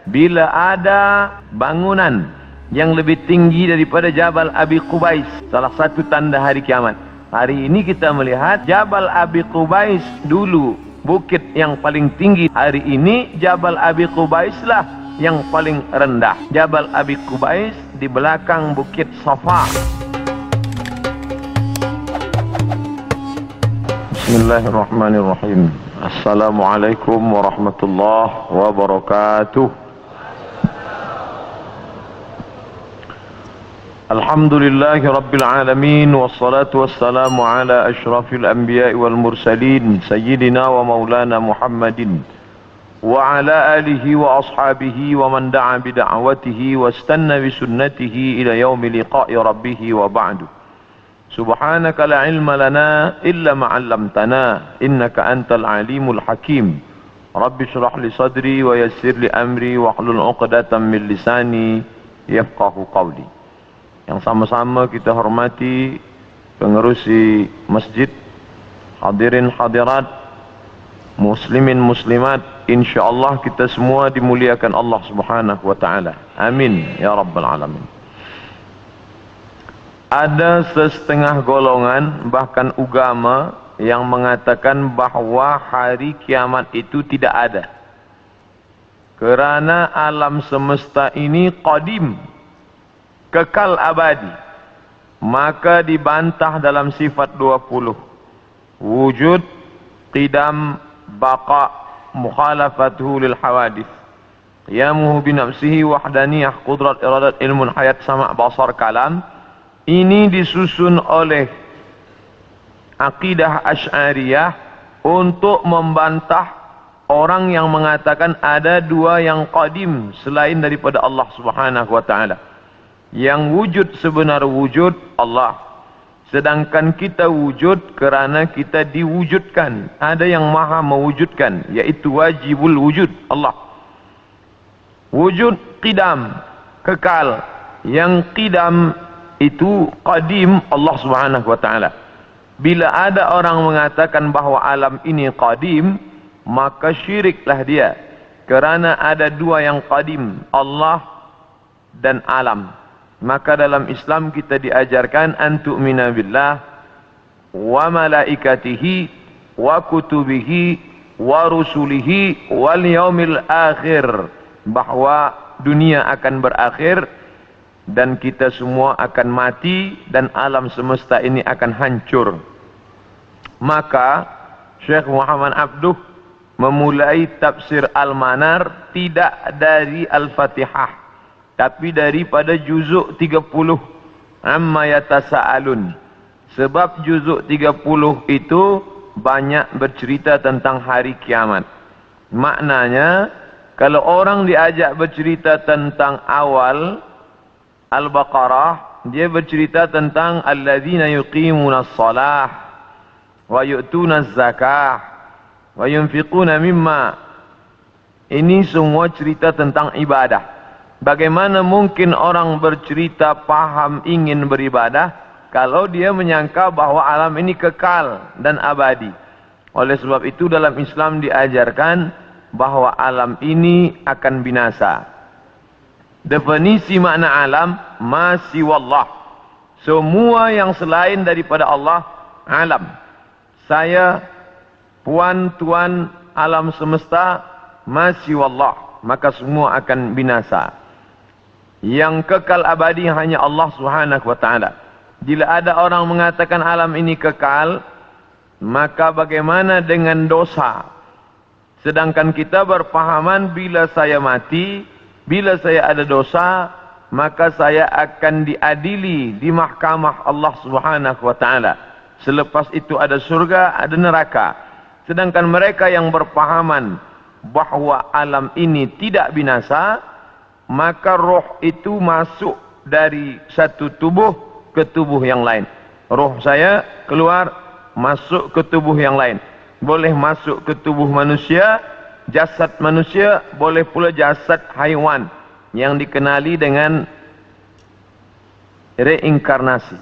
bila ada bangunan yang lebih tinggi daripada Jabal Abi Qubais, salah satu tanda hari kiamat. Hari ini kita melihat Jabal Abi Qubais dulu bukit yang paling tinggi, hari ini Jabal Abi Qubais lah yang paling rendah. Jabal Abi Qubais di belakang bukit Safa. Bismillahirrahmanirrahim. Assalamualaikum warahmatullahi wabarakatuh. Alhamdulillahi Rabbil Alamin. Wassalatu wassalamu ala ashrafil anbiya'i wal mursalin Sayyidina wa maulana Muhammadin wa ala alihi wa ashabihi wa man da'a bida'watihi wa istanna bisunnatihi ila yaumi liqa'i rabbihi wa ba'du. Subhanaka la ilma lana illa ma'allamtana innaka antal alimul hakim. Rabbi shrah li sadri wa yassir li amri wa hlul uqdatan min lisani yafqahu qawli. Yang sama-sama kita hormati pengerusi masjid, hadirin hadirat, muslimin muslimat, insyaallah kita semua dimuliakan Allah Subhanahu wa taala. Amin ya rabbal alamin. Ada setengah golongan bahkan agama yang mengatakan bahawa hari kiamat itu tidak ada. Kerana alam semesta ini qadim, kekal abadi, maka dibantah dalam sifat 20. Wujud, qidam, baqa, mukhalafatuhu lil hawadith, qiyamuhu binafsihi, wahdaniyah, qudrat, iradat, ilmun, hayat, sama', basar, kalam. Ini disusun oleh akidah Asy'ariyah untuk membantah orang yang mengatakan ada dua yang qadim selain daripada Allah Subhanahu wa taala. Yang wujud sebenar wujud Allah, sedangkan kita wujud kerana kita diwujudkan. Ada yang maha mewujudkan, yaitu wajibul wujud Allah. Wujud qidam, kekal. Yang qidam itu qadim Allah Subhanahu wa taala. Bila ada orang mengatakan bahawa alam ini qadim, maka syiriklah dia, kerana ada dua yang qadim, Allah dan alam. Maka dalam Islam kita diajarkan an tu'mina billah wa malaikatihi wa kutubihi wa rusulihi wal yaumil akhir, bahawa dunia akan berakhir dan kita semua akan mati dan alam semesta ini akan hancur. Maka Syekh Muhammad Abduh memulai tafsir Al-Manar tidak dari Al-Fatihah, tapi daripada juzuk 30 amma yatasa'alun. Sebab juzuk 30 itu banyak bercerita tentang hari kiamat. Maknanya kalau orang diajak bercerita tentang awal Al-Baqarah, dia bercerita tentang alladzina yuqimunas shalah wa yu'tunaz zakah wa yunfiquna mimma. Ini semua cerita tentang ibadah. Bagaimana mungkin orang bercerita paham ingin beribadah kalau dia menyangka bahawa alam ini kekal dan abadi? Oleh sebab itu dalam Islam diajarkan bahawa alam ini akan binasa. Definisi makna alam, ma siwallah, semua yang selain daripada Allah alam. Saya puan tuan alam semesta, ma siwallah, maka semua akan binasa. Yang kekal abadi hanya Allah Subhanahu wa taala. Bila ada orang mengatakan alam ini kekal, maka bagaimana dengan dosa? Sedangkan kita berpahaman bila saya mati, bila saya ada dosa, maka saya akan diadili di mahkamah Allah Subhanahu wa taala. Selepas itu ada surga, ada neraka. Sedangkan mereka yang berpahaman bahawa alam ini tidak binasa, maka roh itu masuk dari satu tubuh ke tubuh yang lain. Roh saya keluar, masuk ke tubuh yang lain. Boleh masuk ke tubuh manusia, jasad manusia, boleh pula jasad haiwan yang dikenali dengan reinkarnasi.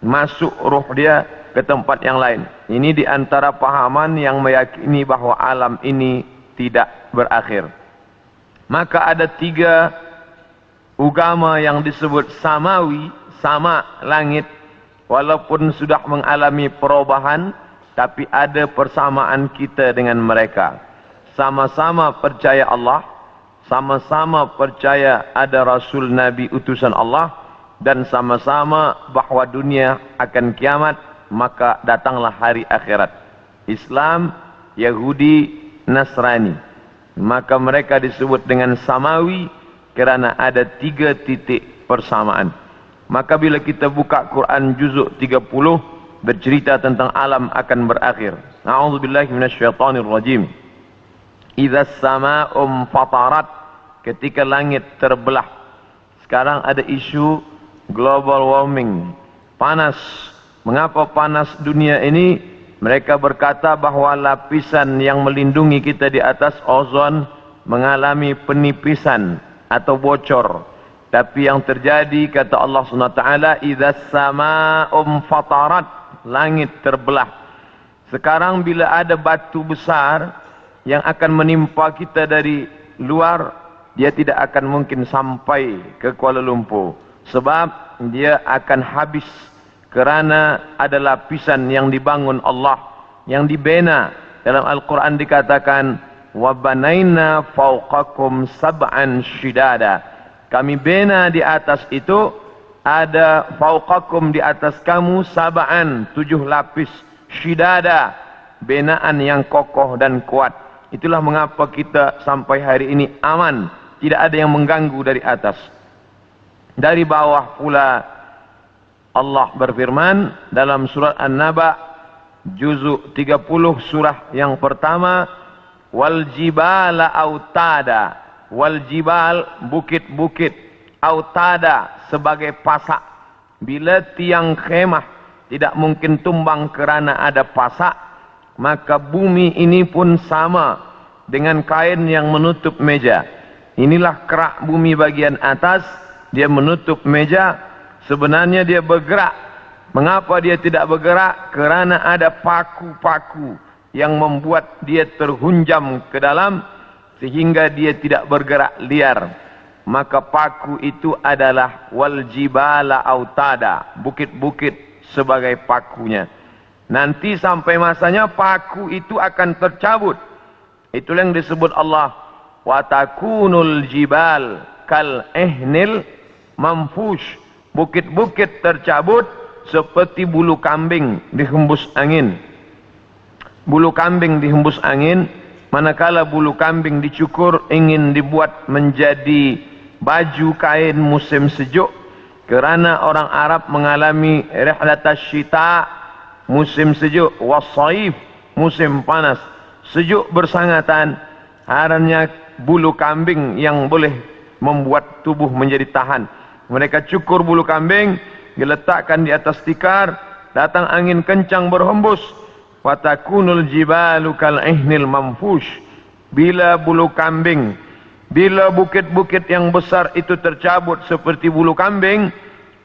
Masuk roh dia ke tempat yang lain. Ini di antara pahaman yang meyakini bahawa alam ini tidak berakhir. Maka ada 3 agama yang disebut samawi, sama langit, walaupun sudah mengalami perubahan, tapi ada persamaan kita dengan mereka. Sama-sama percaya Allah, sama-sama percaya ada Rasul Nabi utusan Allah, dan sama-sama bahawa dunia akan kiamat, maka datanglah hari akhirat. Islam, Yahudi, Nasrani. Maka mereka disebut dengan samawi kerana ada 3 titik persamaan. Maka bila kita buka Quran juzuk 30 bercerita tentang alam akan berakhir. A'udzubillahi minasyaitonir rajim. Idza as-samaa'u fatarat, ketika langit terbelah. Sekarang ada isu global warming, panas. Mengapa panas dunia ini? Mereka berkata bahawa lapisan yang melindungi kita di atas ozon mengalami penipisan atau bocor. Tapi yang terjadi, kata Allah SWT, idza as-samaa'u fatarat, langit terbelah. Sekarang bila ada batu besar yang akan menimpa kita dari luar, dia tidak akan mungkin sampai ke Kuala Lumpur, sebab dia akan habis. Kerana ada lapisan yang dibangun Allah, yang dibina. Dalam Al-Quran dikatakan, وَبَنَيْنَا فَوْقَكُمْ سَبْعًا شِدَادًا. Kami bina di atas itu, ada fauqakum di atas kamu, sab'an, 7 lapis, shidada, binaan yang kokoh dan kuat. Itulah mengapa kita sampai hari ini aman, tidak ada yang mengganggu dari atas. Dari bawah pula Allah berfirman dalam surat An-Naba juzuk 30 surah yang pertama, wal jibala autada, wal jibal bukit-bukit, autada sebagai pasak. Bila tiang khemah tidak mungkin tumbang kerana ada pasak, maka bumi ini pun sama dengan kain yang menutup meja. Inilah kerak bumi bagian atas, dia menutup meja. Sebenarnya dia bergerak. Mengapa dia tidak bergerak? Kerana ada paku-paku yang membuat dia terhunjam ke dalam sehingga dia tidak bergerak liar. Maka paku itu adalah wal jibala autada, bukit-bukit sebagai pakunya. Nanti sampai masanya paku itu akan tercabut. Itulah yang disebut Allah, wa takunul jibal kal ihnil manfush. Bukit-bukit tercabut seperti bulu kambing dihembus angin. Bulu kambing dihembus angin, manakala bulu kambing dicukur ingin dibuat menjadi baju kain musim sejuk. Kerana orang Arab mengalami rihlatas syita, musim sejuk, wasaif, musim panas. Sejuk bersangatan, hanya bulu kambing yang boleh membuat tubuh menjadi tahan. Mereka cukur bulu kambing, diletakkan di atas tikar, datang angin kencang berhembus. Watakunul jibalu kal ihnil manfush. Bila bulu kambing, bila bukit-bukit yang besar itu tercabut seperti bulu kambing,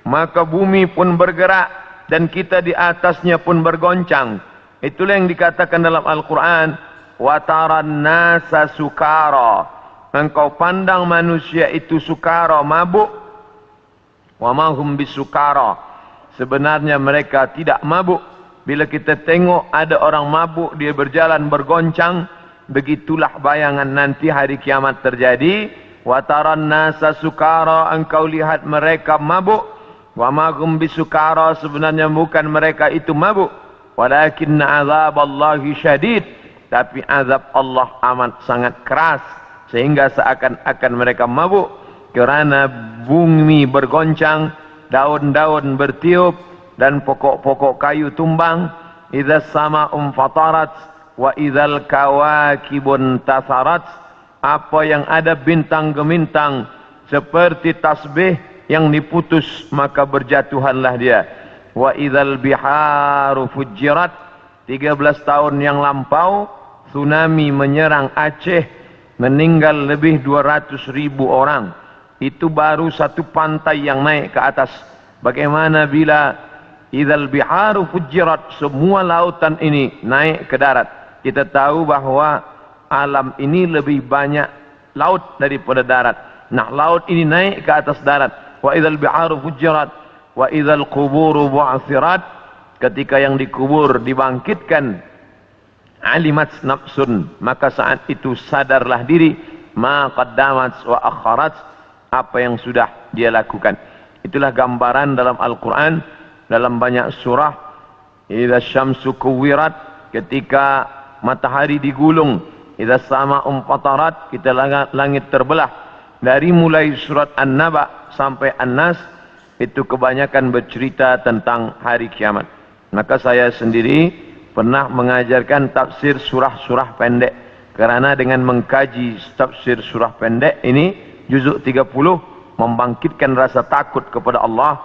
maka bumi pun bergerak dan kita di atasnya pun bergoncang. Itulah yang dikatakan dalam Al-Quran, wataran nasa sukara. Engkau pandang manusia itu sukara, mabuk. Wa ma hum bisukara, sebenarnya mereka tidak mabuk. Bila kita tengok ada orang mabuk, dia berjalan bergoncang, begitulah bayangan nanti hari kiamat terjadi. Wa taran nasa sukara, engkau lihat mereka mabuk. Wa ma hum bisukara, sebenarnya bukan mereka itu mabuk. Walakinna azaballahi syadid, tapi azab Allah amat sangat keras, sehingga seakan-akan mereka mabuk. Kerana bumi bergoncang, daun-daun bertiup, dan pokok-pokok kayu tumbang. Idza as-samaa'u fatarat wa idzal kawakibun tasarat. Apa yang ada bintang gemintang seperti tasbih yang diputus, maka berjatuhanlah dia. Wa idzal biharu fujirat. 13 tahun yang lampau tsunami menyerang Aceh, meninggal lebih 200.000 orang. Itu baru satu pantai yang naik ke atas. Bagaimana bila idzal biharu fujirat, semua lautan ini naik ke darat? Kita tahu bahawa alam ini lebih banyak laut daripada darat. Nah, laut ini naik ke atas darat. Wa idzal bi'aru fujirat wa idzal quburu bu'athirat. Ketika yang dikubur dibangkitkan, alimat nafsun, maka saat itu sadarlah diri, ma qaddamat wa akharat, apa yang sudah dia lakukan. Itulah gambaran dalam Al-Quran, dalam banyak surah. Idza syamsu kuwirat, ketika matahari digulung. Idza sama'u fatarat, kita langit terbelah. Dari mulai surat An-Naba sampai An-Nas, itu kebanyakan bercerita tentang hari kiamat. Maka saya sendiri pernah mengajarkan tafsir surah-surah pendek. Karena dengan mengkaji tafsir surah pendek ini, juzuk 30, membangkitkan rasa takut kepada Allah,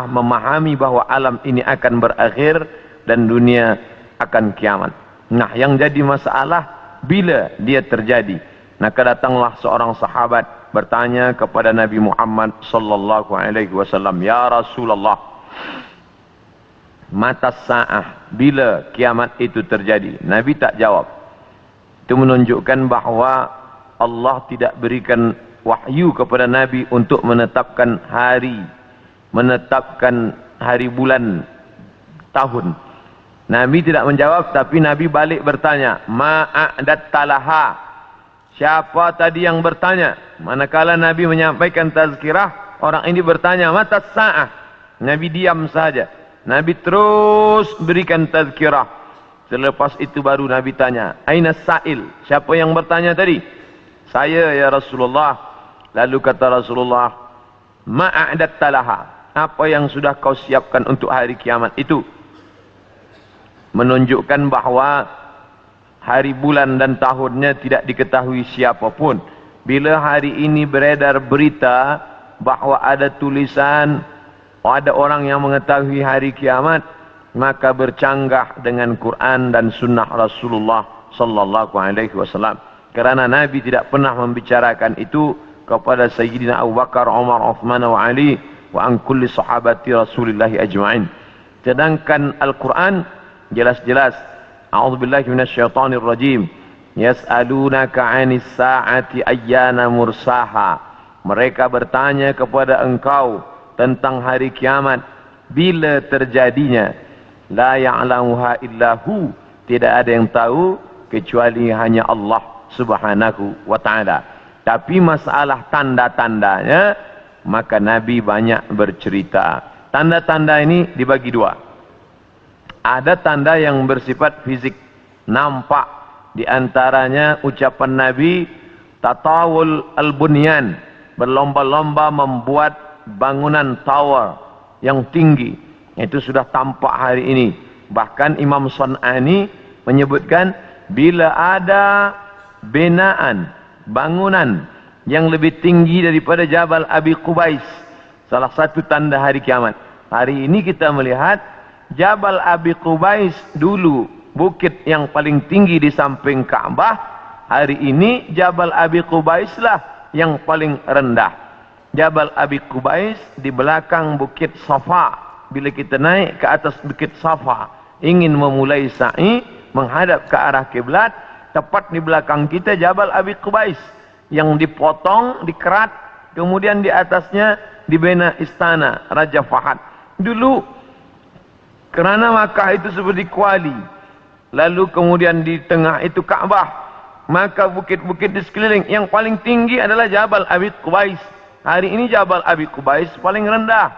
memahami bahwa alam ini akan berakhir dan dunia akan kiamat. Nah, yang jadi masalah bila dia terjadi. Maka datanglah seorang sahabat bertanya kepada Nabi Muhammad sallallahu alaihi wasallam, "Ya Rasulullah, mata sa'ah, bila kiamat itu terjadi?" Nabi tak jawab. Itu menunjukkan bahawa Allah tidak berikan wahyu kepada Nabi untuk menetapkan hari, menetapkan hari, bulan, tahun. Nabi tidak menjawab, tapi Nabi balik bertanya, "Ma'a'datta laha?" Siapa tadi yang bertanya? Manakala Nabi menyampaikan tazkirah, orang ini bertanya, "Mata sa'ah?" Nabi diam saja. Nabi terus berikan tazkirah. Selepas itu baru Nabi tanya, "Aina sa'il?" Siapa yang bertanya tadi? "Saya ya Rasulullah." Lalu kata Rasulullah, "Ma'a'datta laha?" Apa yang sudah kau siapkan untuk hari kiamat itu? Menunjukkan bahawa hari, bulan dan tahunnya tidak diketahui siapapun. Bila hari ini beredar berita bahawa ada tulisan, ada orang yang mengetahui hari kiamat, maka bercanggah dengan Quran dan sunnah Rasulullah sallallahu alaihi wasallam. Kerana Nabi tidak pernah membicarakan itu kepada Sayyidina Abu Bakar, Umar, Uthman wa Ali wa an kulli sahabati Rasulillah ajma'in. Sedangkan Al-Quran jelas-jelas, a'udzubillahi minasyaitonir rajim, yas'alunaka 'anis sa'ati ayyana mursaha. Mereka bertanya kepada engkau tentang hari kiamat, bila terjadinya. La ya'lamuha illahu, tidak ada yang tahu kecuali hanya Allah Subhanahu wa ta'ala. Tapi masalah tanda-tandanya, maka Nabi banyak bercerita. Tanda-tanda ini dibagi dua. Ada tanda yang bersifat fisik, nampak. Di antaranya ucapan Nabi, tatawul al-bunyan, berlomba-lomba membuat bangunan tower yang tinggi. Itu sudah tampak hari ini. Bahkan Imam Sun'ani menyebutkan, bila ada binaan, bangunan yang lebih tinggi daripada Jabal Abi Qubais, salah satu tanda hari kiamat. Hari ini kita melihat Jabal Abi Qubais dulu bukit yang paling tinggi di samping Ka'bah. Hari ini Jabal Abi Qubais lah yang paling rendah. Jabal Abi Qubais di belakang bukit Safa. Bila kita naik ke atas bukit Safa, ingin memulai sa'i menghadap ke arah kiblat, tepat di belakang kita Jabal Abi Qubais yang dipotong, dikerat, kemudian di atasnya dibina istana Raja Fahad. Dulu kerana Makkah itu seperti kuali, lalu kemudian di tengah itu Ka'bah, maka bukit-bukit di sekeliling yang paling tinggi adalah Jabal Abi Qubais. Hari ini Jabal Abi Qubais paling rendah,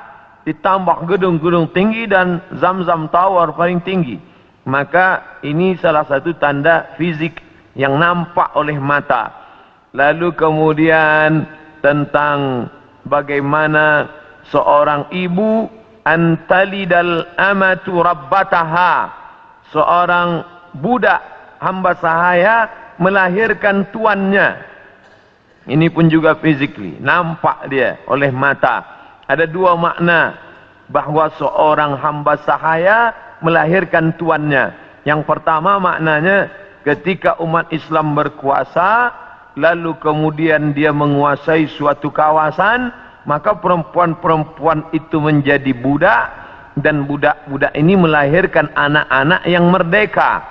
ditambah gedung-gedung tinggi dan Zamzam Tower paling tinggi. Maka ini salah satu tanda fisik yang nampak oleh mata. Lalu kemudian tentang bagaimana seorang ibu antalidal amatu rabbataha, seorang budak hamba sahaya melahirkan tuannya. Ini pun juga physically nampak dia oleh mata. Ada dua makna bahawa seorang hamba sahaya melahirkan tuannya. Yang pertama maknanya ketika umat Islam berkuasa, lalu kemudian dia menguasai suatu kawasan, maka perempuan-perempuan itu menjadi budak, dan budak-budak ini melahirkan anak-anak yang merdeka.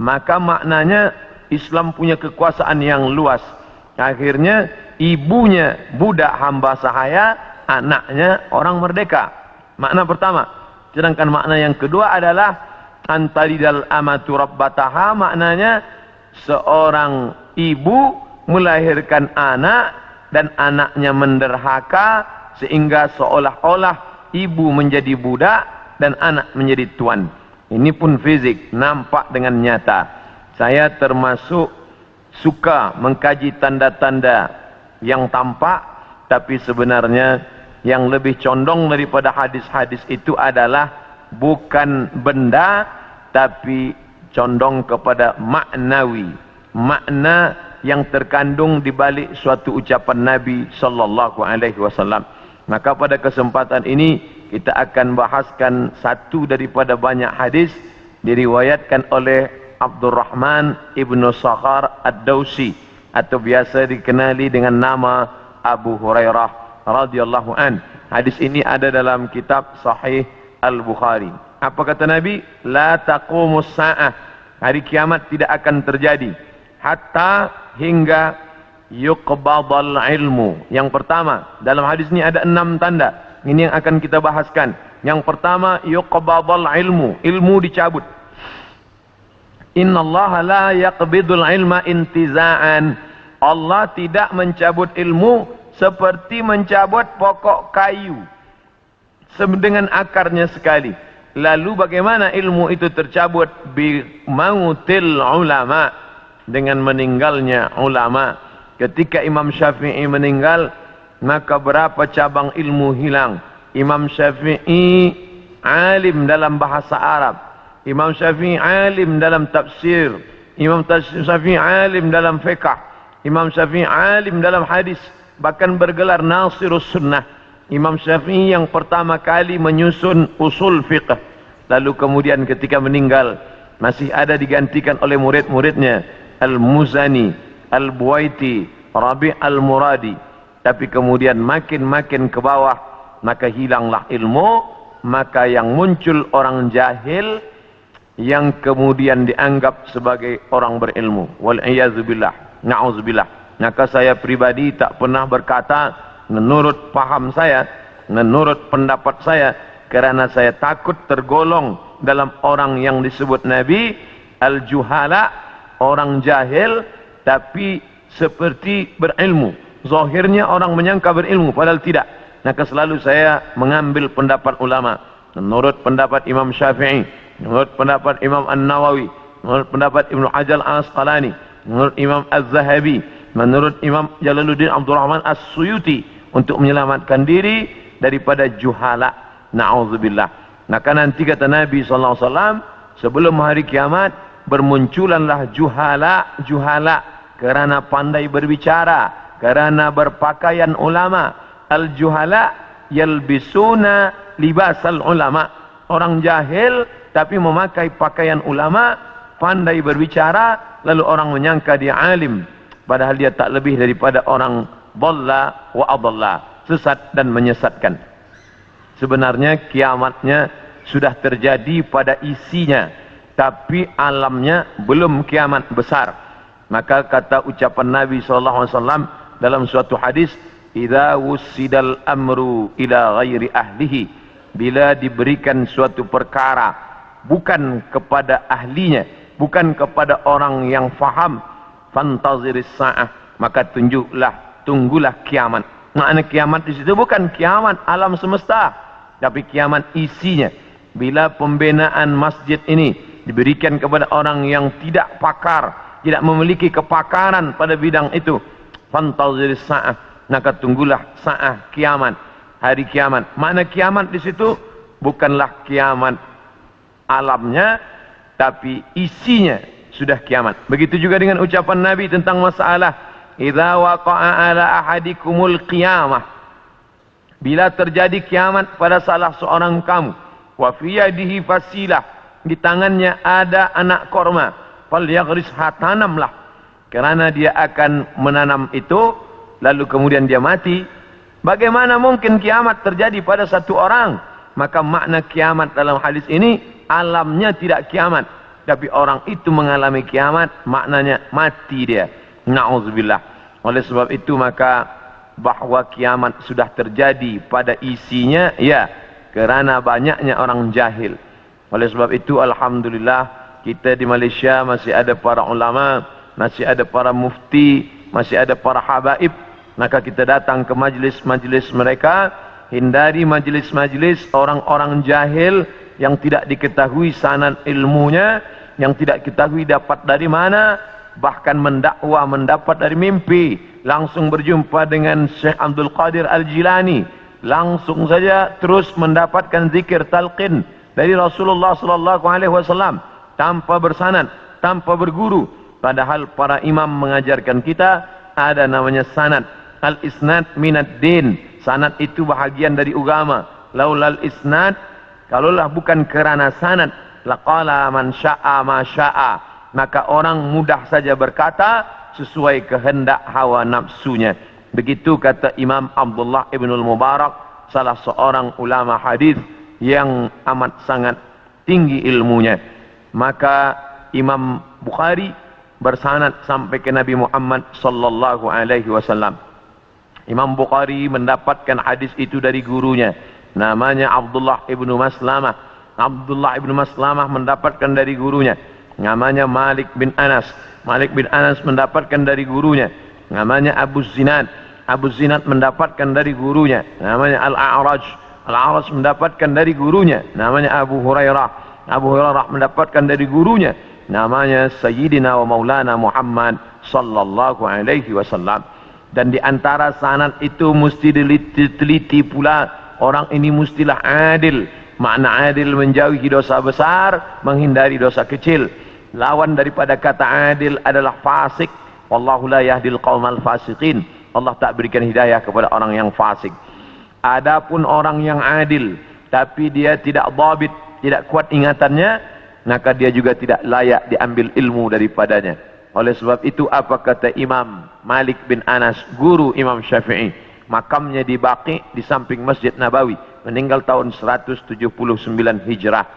Maka maknanya Islam punya kekuasaan yang luas. Akhirnya ibunya budak hamba sahaya, anaknya orang merdeka. Makna pertama. Sedangkan makna yang kedua adalah antalidal amatu rabbataha, maknanya seorang ibu melahirkan anak dan anaknya menderhaka sehingga seolah-olah ibu menjadi budak dan anak menjadi tuan. Ini pun fisik, nampak dengan nyata. Saya termasuk suka mengkaji tanda-tanda yang tampak, tapi sebenarnya yang lebih condong daripada hadis-hadis itu adalah bukan benda, tapi condong kepada maknawi, makna yang terkandung di balik suatu ucapan Nabi sallallahu alaihi wasallam. Maka pada kesempatan ini kita akan bahaskan satu daripada banyak hadis diriwayatkan oleh Abdurrahman ibnu Sakhar ad-Dausi atau biasa dikenali dengan nama Abu Hurairah radhiyallahu an. Hadis ini ada dalam kitab Sahih Al-Bukhari. Apa kata Nabi? La taqumus sa'ah. Hari kiamat tidak akan terjadi hatta hingga yuqbadal ilmu. Yang pertama, dalam hadis ini ada 6 tanda. Ini yang akan kita bahaskan. Yang pertama, yuqbadal ilmu. Ilmu dicabut. Innallaha la yaqbidul ilma intiza'an. Allah tidak mencabut ilmu seperti mencabut pokok kayu dengan akarnya sekali. Lalu bagaimana ilmu itu tercabut? Bi mautil ulama, dengan meninggalnya ulama. Ketika Imam Syafi'i meninggal, maka berapa cabang ilmu hilang. Imam Syafi'i alim dalam bahasa Arab, Imam Syafi'i alim dalam tafsir, Imam Syafi'i alim dalam fiqh, Imam Syafi'i alim dalam hadis, bahkan bergelar Nasirus Sunnah. Imam Syafi'i yang pertama kali menyusun usul fiqh, lalu kemudian ketika meninggal masih ada digantikan oleh murid-muridnya Al-Muzani, Al-Buwaiti, Rabi' Al-Muradi. Tapi kemudian makin ke bawah, maka hilanglah ilmu, maka yang muncul orang jahil yang kemudian dianggap sebagai orang berilmu. Wal'iyazubillah, na'udzubillah. Maka saya pribadi tak pernah berkata menurut paham saya, menurut pendapat saya, kerana saya takut tergolong dalam orang yang disebut Nabi al-juhala, orang jahil tapi seperti berilmu. Zahirnya orang menyangka berilmu padahal tidak. Maka selalu saya mengambil pendapat ulama. Menurut pendapat Imam Syafi'i, menurut pendapat Imam An-Nawawi, menurut pendapat Ibnu Hajar Al-Asqalani, menurut Imam Az-Zahabi, menurut Imam Jalaluddin Abdul Rahman As-Suyuti, untuk menyelamatkan diri daripada juhala. Na'udzubillah. Maka nanti kata Nabi SAW, sebelum hari kiamat bermunculanlah juhala kerana pandai berbicara, kerana berpakaian ulama. Al-juhala yalbisuna libasal ulama. Orang jahil tapi memakai pakaian ulama, pandai berbicara, lalu orang menyangka dia alim, padahal dia tak lebih daripada orang dhalla wa adalla, sesat dan menyesatkan. Sebenarnya kiamatnya sudah terjadi pada isinya, tapi alamnya belum kiamat besar. Maka kata ucapan Nabi SAW dalam suatu hadis, idza wussidal amru ila ghairi ahlihi, bila diberikan suatu perkara bukan kepada ahlinya, bukan kepada orang yang faham, fantaziris sa'ah, maka tunggulah kiamat. Makna kiamat di situ bukan kiamat alam semesta, tapi kiamat isinya. Bila pembinaan masjid ini diberikan kepada orang yang tidak pakar, tidak memiliki kepakaran pada bidang itu, fantaziris sa'ah, maka tunggulah sa'ah, kiamat, hari kiamat. Makna kiamat di situ bukanlah kiamat alamnya, tapi isinya sudah kiamat. Begitu juga dengan ucapan Nabi tentang masalah idza waqa'a ala ahadikumul qiyamah, bila terjadi kiamat pada salah seorang kamu, wa fi yadihi fasilah, di tangannya ada anak korma, falyaghrisha, tanamlah, kerana dia akan menanam itu, lalu kemudian dia mati. Bagaimana mungkin kiamat terjadi pada satu orang? Maka makna kiamat dalam hadis ini, alamnya tidak kiamat, tapi orang itu mengalami kiamat, maknanya mati dia. Na'udzubillah. Oleh sebab itu maka bahwa kiamat sudah terjadi pada isinya, ya, kerana banyaknya orang jahil. Oleh sebab itu alhamdulillah kita di Malaysia masih ada para ulama, masih ada para mufti, masih ada para habaib. Maka kita datang ke majlis-majlis mereka, hindari majlis-majlis orang-orang jahil yang tidak diketahui sanad ilmunya, yang tidak diketahui dapat dari mana, bahkan mendakwa mendapat dari mimpi. Langsung berjumpa dengan Syekh Abdul Qadir Al-Jilani, langsung saja terus mendapatkan zikir talqin dari Rasulullah sallallahu alaihi wasallam tanpa bersanad, tanpa berguru. Padahal para imam mengajarkan kita ada namanya sanad. Al-isnad minad din. Sanad itu bahagian dari agama. Laulal isnad, kalaulah bukan kerana sanad, laqala man syaa ma syaa, maka orang mudah saja berkata sesuai kehendak hawa nafsunya. Begitu kata Imam Abdullah Ibnul Mubarak, salah seorang ulama hadis yang amat sangat tinggi ilmunya. Maka Imam Bukhari bersanad sampai ke Nabi Muhammad sallallahu alaihi wasallam. Imam Bukhari mendapatkan hadis itu dari gurunya, namanya Abdullah Ibnu Maslamah. Abdullah Ibnu Maslamah mendapatkan dari gurunya, namanya Malik bin Anas. Malik bin Anas mendapatkan dari gurunya, namanya Abu Zinad. Abu Zinad mendapatkan dari gurunya, namanya Al-A'raj. Al-A'raj mendapatkan dari gurunya, namanya Abu Hurairah. Abu Hurairah mendapatkan dari gurunya, namanya Sayyidina wa Maulana Muhammad sallallahu alaihi wasallam. Dan di antara sanad itu mesti diteliti pula, orang ini mestilah adil. Makna adil menjauhi dosa besar, menghindari dosa kecil. Lawan daripada kata adil adalah fasik. Wallahu la yahdil qaumal fasiqin. Allah tak berikan hidayah kepada orang yang fasik. Adapun orang yang adil tapi dia tidak dhabit, tidak kuat ingatannya, maka dia juga tidak layak diambil ilmu daripadanya. Oleh sebab itu apa kata Imam Malik bin Anas, guru Imam Syafi'i? Makamnya di Baqi di samping Masjid Nabawi, meninggal tahun 179 Hijrah.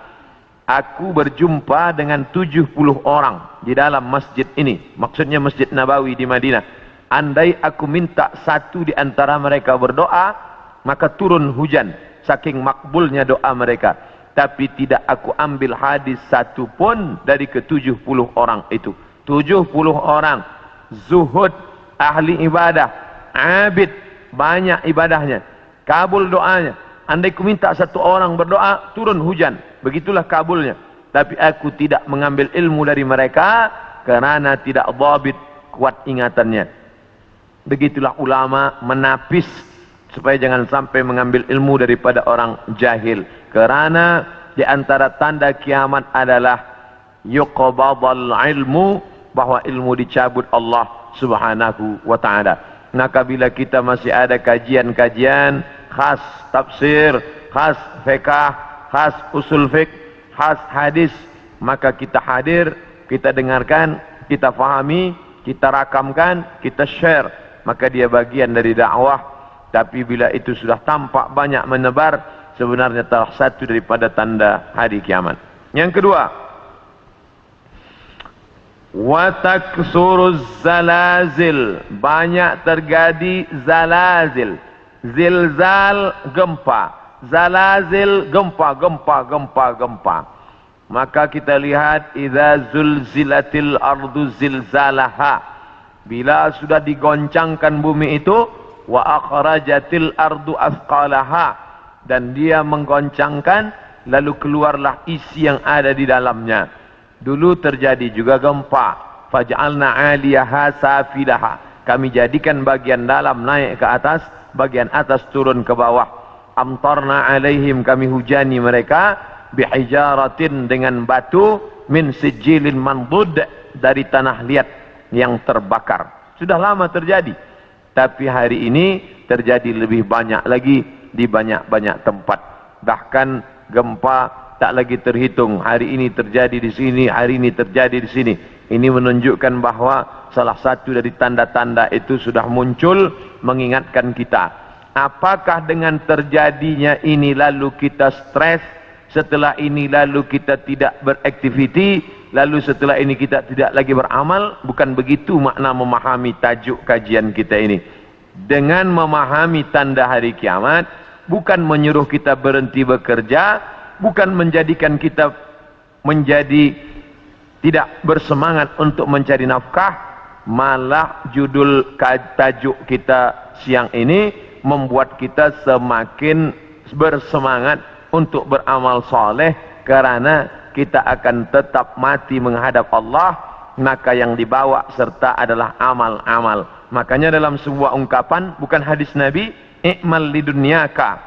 Aku berjumpa dengan 70 orang di dalam masjid ini, maksudnya Masjid Nabawi di Madinah. Andai aku minta satu di antara mereka berdoa, maka turun hujan, saking makbulnya doa mereka. Tapi tidak aku ambil hadis satu pun dari ke-70 orang itu. 70 orang zuhud, ahli ibadah, abid, banyak ibadahnya, kabul doanya. Andai ku minta satu orang berdoa, turun hujan, begitulah kabulnya. Tapi aku tidak mengambil ilmu dari mereka kerana tidak dhabit, kuat ingatannya. Begitulah ulama menapis supaya jangan sampai mengambil ilmu daripada orang jahil. Kerana di antara tanda kiamat adalah yuqbadal ilmu, bahwa ilmu dicabut Allah subhanahu wa ta'ala. Maka bila kita masih ada kajian-kajian khas tafsir, khas fiqh, khas usul fiqh, khas hadis, maka kita hadir, kita dengarkan, kita fahami, kita rakamkan, kita share, maka dia bagian dari dakwah. Tapi bila itu sudah tampak banyak menebar, sebenarnya telah satu daripada tanda hari kiamat. Yang kedua, wa taksuruz zalazil, banyak terjadi zalazil. Zilzal, gempa. Zalazil, gempa. Maka kita lihat, idza zulzilatil ardu zilzalaha, bila sudah digoncangkan bumi itu, wa akhrajatil ardu athqalaha, dan dia menggoncangkan, lalu keluarlah isi yang ada di dalamnya. Dulu terjadi juga gempa. Faj'alna 'aliyaha safilaha, kami jadikan bagian dalam naik ke atas, bagian atas turun ke bawah. Amtarna 'alaihim, kami hujani mereka, bihijaratin, dengan batu, min sijilin mandud, dari tanah liat yang terbakar. Sudah lama terjadi, tapi hari ini terjadi lebih banyak lagi di banyak-banyak tempat. Bahkan gempa tak lagi terhitung. Hari ini terjadi di sini, hari ini terjadi di sini. Ini menunjukkan bahawa salah satu dari tanda-tanda itu sudah muncul, mengingatkan kita. Apakah dengan terjadinya ini lalu kita stres setelah ini lalu kita tidak beraktiviti, lalu setelah ini kita tidak lagi beramal. Bukan begitu makna memahami tajuk kajian kita ini. Dengan memahami tanda hari kiamat, bukan menyuruh kita berhenti bekerja, bukan menjadikan kita menjadi tidak bersemangat untuk mencari nafkah, malah judul tajuk kita siang ini membuat kita semakin bersemangat untuk beramal soleh, karena kita akan tetap mati menghadap Allah, maka yang dibawa serta adalah amal-amal. Makanya dalam sebuah ungkapan, bukan hadis Nabi, i'mal lidunyaka,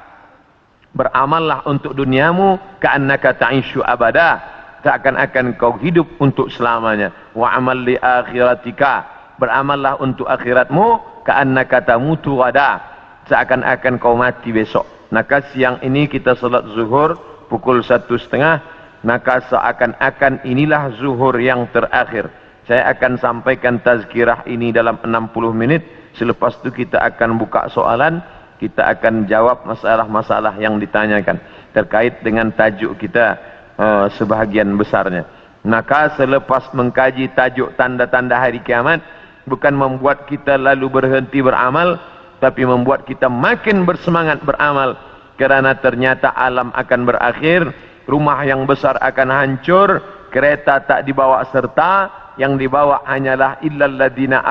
beramallah untuk duniamu, ka'annaka ta'ishu abada, seakan-akan kau hidup untuk selamanya. Wa amal li akhiratika, beramallah untuk akhiratmu, ka'annaka tamutu wada, seakan-akan kau mati besok. Maka siang ini kita salat zuhur pukul 1:30, maka seakan-akan inilah zuhur yang terakhir. Saya akan sampaikan tazkirah ini dalam 60 menit. Selepas itu kita akan buka soalan, kita akan jawab masalah-masalah yang ditanyakan terkait dengan tajuk kita sebahagian besarnya. Maka selepas mengkaji tajuk tanda-tanda hari kiamat, bukan membuat kita lalu berhenti beramal, tapi membuat kita makin bersemangat beramal, kerana ternyata alam akan berakhir, rumah yang besar akan hancur, kereta tak dibawa serta, yang dibawa hanyalah illal ladina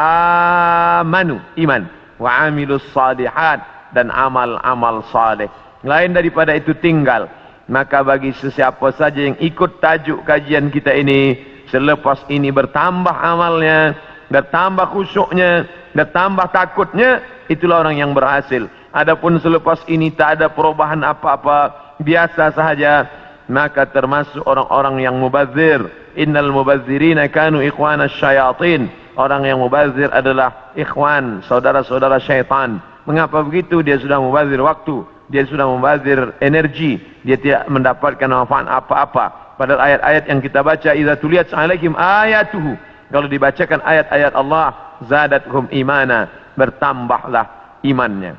amanu, iman, wa amilus salihat, dan amal-amal saleh. Lain daripada itu tinggal. Maka bagi sesiapa saja yang ikut tajuk kajian kita ini, selepas ini bertambah amalnya, bertambah khusyuknya, bertambah takutnya, itulah orang yang berhasil. Adapun selepas ini tak ada perubahan apa-apa, biasa sahaja, maka termasuk orang-orang yang mubazir. Innal mubazzirina kanu ikhwana syayatin. Orang yang mubazir adalah ikhwan, saudara-saudara syaitan. Mengapa begitu? Dia sudah mubazir waktu, dia sudah mubazir energi, dia tidak mendapatkan manfaat apa-apa. Padahal ayat-ayat yang kita baca, idza tuliyat alaihim ayatuhu, kalau dibacakan ayat-ayat Allah, zadathum imana, bertambahlah imannya.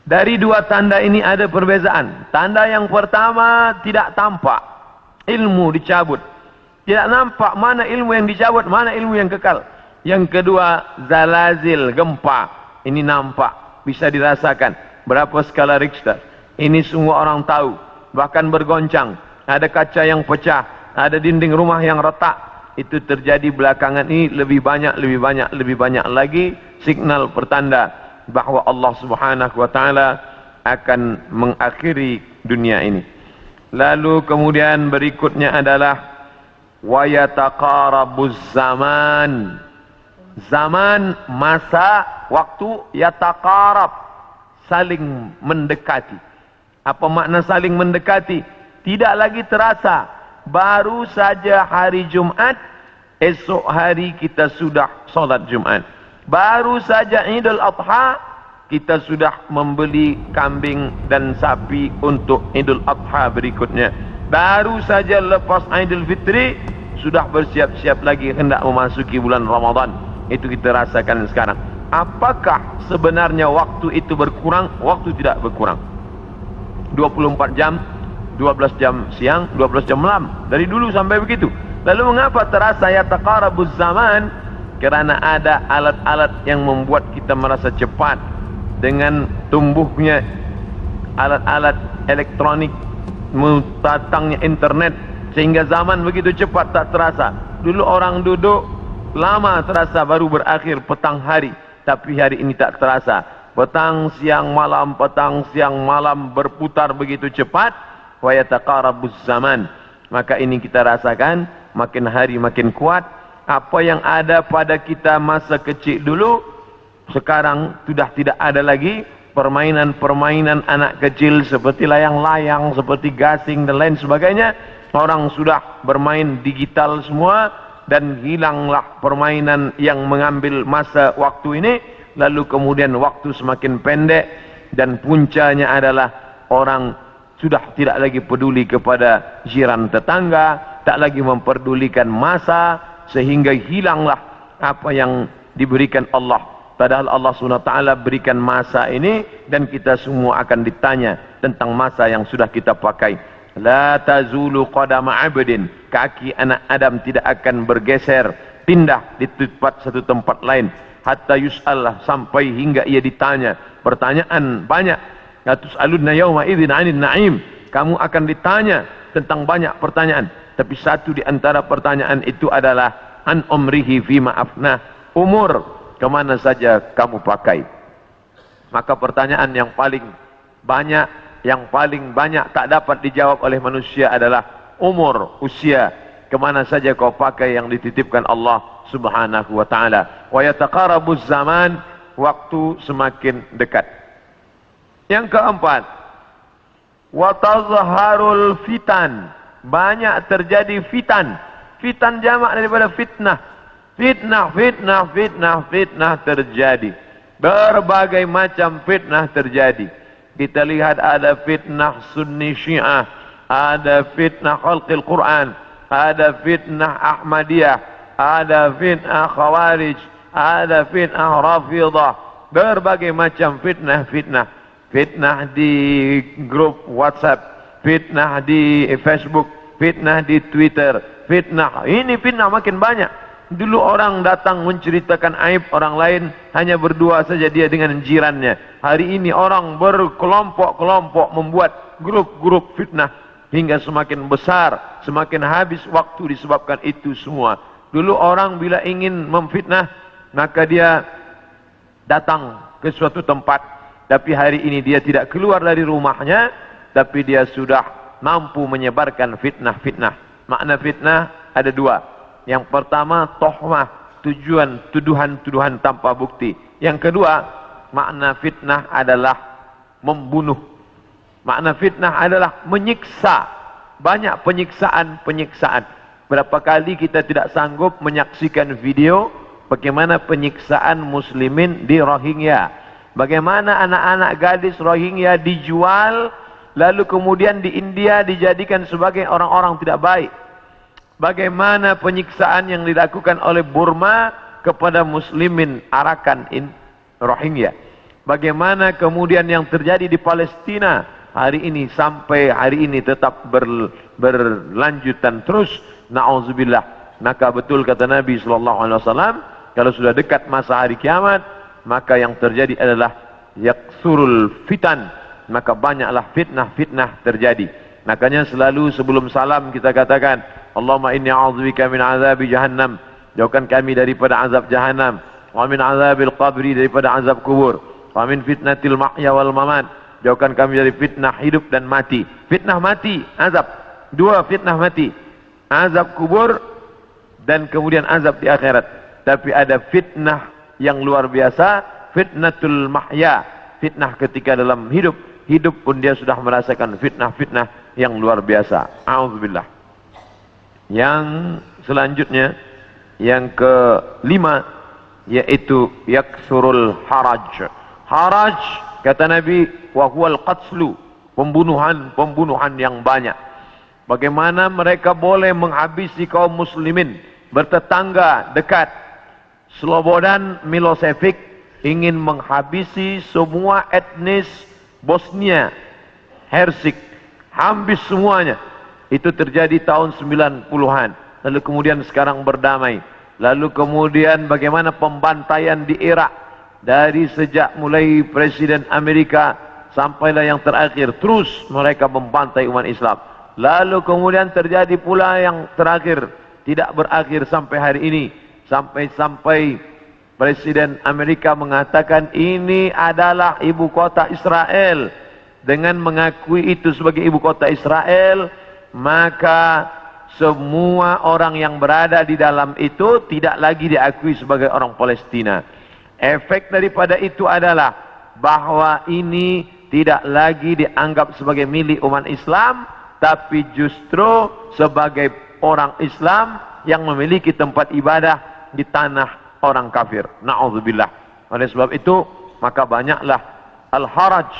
Dari dua tanda ini ada perbezaan. Tanda yang pertama tidak tampak, ilmu dicabut. Tidak nampak mana ilmu yang dicabut, mana ilmu yang kekal. Yang kedua, zalazil, gempa. Ini nampak, bisa dirasakan. Berapa skala Richter? Ini semua orang tahu. Bahkan bergoncang. Ada kaca yang pecah, ada dinding rumah yang retak. Itu terjadi belakangan ini lebih banyak lagi signal pertanda bahwa Allah Subhanahu wa taala akan mengakhiri dunia ini. Lalu kemudian berikutnya adalah wa yataqarabuz zaman. Zaman, masa, waktu, yataqarab, saling mendekati. Apa makna saling mendekati? Tidak lagi terasa. Baru saja hari Jumat, esok hari kita sudah solat Jumat. Baru saja Idul Adha, kita sudah membeli kambing dan sapi untuk Idul Adha berikutnya. Baru saja lepas Idul Fitri, sudah bersiap-siap lagi hendak memasuki bulan Ramadan. Itu kita rasakan sekarang. Apakah sebenarnya waktu itu berkurang? Waktu tidak berkurang. 24 jam, 12 jam siang, 12 jam malam. Dari dulu sampai begitu. Lalu mengapa terasa yataqarabuz zaman? Kerana ada alat-alat yang membuat kita merasa cepat. Dengan tumbuhnya alat-alat elektronik, datangnya internet, sehingga zaman begitu cepat tak terasa. Dulu orang duduk lama terasa, baru berakhir petang hari. Tapi hari ini tak terasa. Petang siang malam berputar begitu cepat. Wa yataqarabuz zaman. Maka ini kita rasakan, makin hari makin kuat. Apa yang ada pada kita masa kecil dulu, sekarang sudah tidak ada lagi. Permainan-permainan anak kecil seperti layang-layang, seperti gasing dan lain sebagainya. Orang sudah bermain digital semua, dan hilanglah permainan yang mengambil masa waktu ini. Lalu kemudian waktu semakin pendek, dan puncanya adalah orang sudah tidak lagi peduli kepada jiran tetangga, tak lagi memperdulikan masa, sehingga hilanglah apa yang diberikan Allah. Padahal Allah SWT berikan masa ini, dan kita semua akan ditanya tentang masa yang sudah kita pakai. La tazulu qadama 'abdin, kaki anak Adam tidak akan bergeser, pindah di satu tempat lain, hatta yus'al, sampai hingga ia ditanya. Pertanyaan banyak. La tus'alunna yawma idzin 'anil na'im, kamu akan ditanya tentang banyak pertanyaan, tapi satu di antara pertanyaan itu adalah an umrihi fima afnah, umur kemana saja kamu pakai. Maka pertanyaan yang paling banyak tak dapat dijawab oleh manusia adalah umur, usia, kemana saja kau pakai yang dititipkan Allah subhanahu wa ta'ala. Wa yataqarabuz zaman, waktu semakin dekat. Yang keempat, wa tazharul fitan, banyak terjadi fitan. Fitan jamak daripada fitnah. Fitnah terjadi. Berbagai macam fitnah terjadi. Kita lihat ada fitnah Sunni Syiah, ada fitnah Khalqil Quran, ada fitnah Ahmadiyah, ada fitnah Khawarij, ada fitnah Rafidah, berbagai macam fitnah. Fitnah di grup WhatsApp, fitnah di Facebook, fitnah di Twitter, fitnah. Ini fitnah makin banyak. Dulu orang datang menceritakan aib orang lain, hanya berdua saja dia dengan jirannya. Hari ini orang berkelompok-kelompok membuat grup-grup fitnah, hingga semakin besar, semakin habis waktu disebabkan itu semua. Dulu orang bila ingin memfitnah, maka dia datang ke suatu tempat, tapi hari ini dia tidak keluar dari rumahnya, tapi dia sudah mampu menyebarkan fitnah-fitnah. Makna fitnah ada dua. Yang pertama, tohmah, tuduhan tanpa bukti. Yang kedua, makna fitnah adalah membunuh. Makna fitnah adalah menyiksa. Banyak penyiksaan. Berapa kali kita tidak sanggup menyaksikan video bagaimana penyiksaan muslimin di Rohingya. Bagaimana anak-anak gadis Rohingya dijual, lalu kemudian di India dijadikan sebagai orang-orang tidak baik. Bagaimana penyiksaan yang dilakukan oleh Burma kepada muslimin Arakan Rohingya. Bagaimana kemudian yang terjadi di Palestina hari ini, sampai hari ini tetap berlanjutan terus. Na'udzubillah. Maka betul kata Nabi SAW, kalau sudah dekat masa hari kiamat, maka yang terjadi adalah yaksurul fitan, maka banyaklah fitnah terjadi. Makanya selalu sebelum salam kita katakan, Allahumma inni a'udzubika min azabi jahannam, jauhkan kami daripada azab jahannam, wa min azabil qabri, daripada azab kubur, wa min fitnatil mahya wal mamat, jauhkan kami dari fitnah hidup dan mati. Fitnah mati, azab. Dua fitnah mati, azab kubur dan kemudian azab di akhirat. Tapi ada fitnah yang luar biasa, fitnatul mahya, fitnah ketika dalam hidup pun dia sudah merasakan fitnah yang luar biasa. A'udzubillah. Yang selanjutnya, yang kelima, yaitu yaksurul haraj. Haraj, kata Nabi, wa huwal qatslu, pembunuhan yang banyak. Bagaimana mereka boleh menghabisi kaum muslimin bertetangga dekat. Slobodan Milosevic ingin menghabisi semua etnis Bosnia Hersek, habis semuanya. Itu terjadi tahun 90-an. Lalu kemudian sekarang berdamai. Lalu kemudian bagaimana pembantaian di Irak, dari sejak mulai Presiden Amerika sampailah yang terakhir, terus mereka membantai umat Islam. Lalu kemudian terjadi pula yang terakhir, tidak berakhir sampai hari ini, sampai Presiden Amerika mengatakan ini adalah ibu kota Israel. Dengan mengakui itu sebagai ibu kota Israel, maka semua orang yang berada di dalam itu tidak lagi diakui sebagai orang Palestina. Efek daripada itu adalah bahwa ini tidak lagi dianggap sebagai milik umat Islam, tapi justru sebagai orang Islam yang memiliki tempat ibadah di tanah orang kafir. Na'udzubillah. Oleh sebab itu, maka banyaklah al-haraj,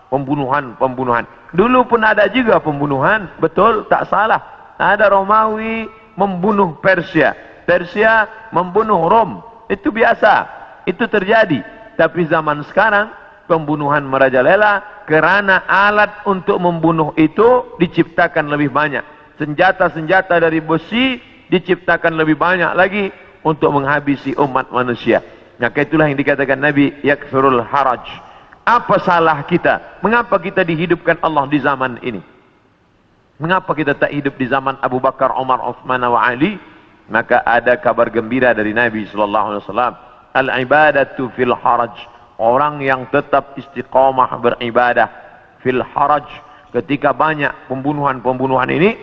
pembunuhan. Dulu pun ada juga pembunuhan, betul, tak salah. Ada Romawi membunuh Persia, Persia membunuh Rom, itu biasa, itu terjadi. Tapi zaman sekarang pembunuhan merajalela kerana alat untuk membunuh itu diciptakan lebih banyak. Senjata-senjata dari besi diciptakan lebih banyak lagi untuk menghabisi umat manusia. Maka itulah yang dikatakan Nabi, yakfirul haraj. Apa salah kita? Mengapa kita dihidupkan Allah di zaman ini? Mengapa kita tak hidup di zaman Abu Bakar, Umar, Uthman wa Ali? Maka ada kabar gembira dari Nabi SAW. Al-ibadatu fil haraj. Orang yang tetap istiqamah beribadah fil haraj. Ketika banyak pembunuhan-pembunuhan ini,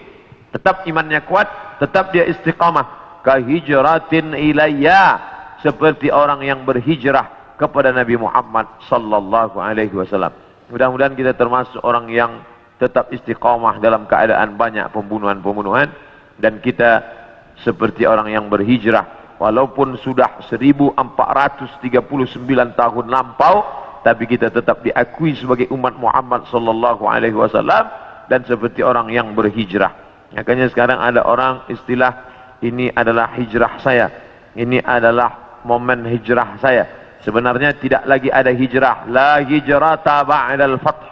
tetap imannya kuat, tetap dia istiqamah. Kahijratin ilayya. Seperti orang yang berhijrah kepada Nabi Muhammad sallallahu alaihi wasallam. Mudah-mudahan kita termasuk orang yang tetap istiqamah dalam keadaan banyak pembunuhan-pembunuhan, dan kita seperti orang yang berhijrah walaupun sudah 1439 tahun lampau, tapi kita tetap diakui sebagai umat Muhammad sallallahu alaihi wasallam dan seperti orang yang berhijrah. Makanya sekarang ada orang istilah, ini adalah hijrah saya, ini adalah momen hijrah saya. Sebenarnya tidak lagi ada hijrah. La hijrata ba'dal fath.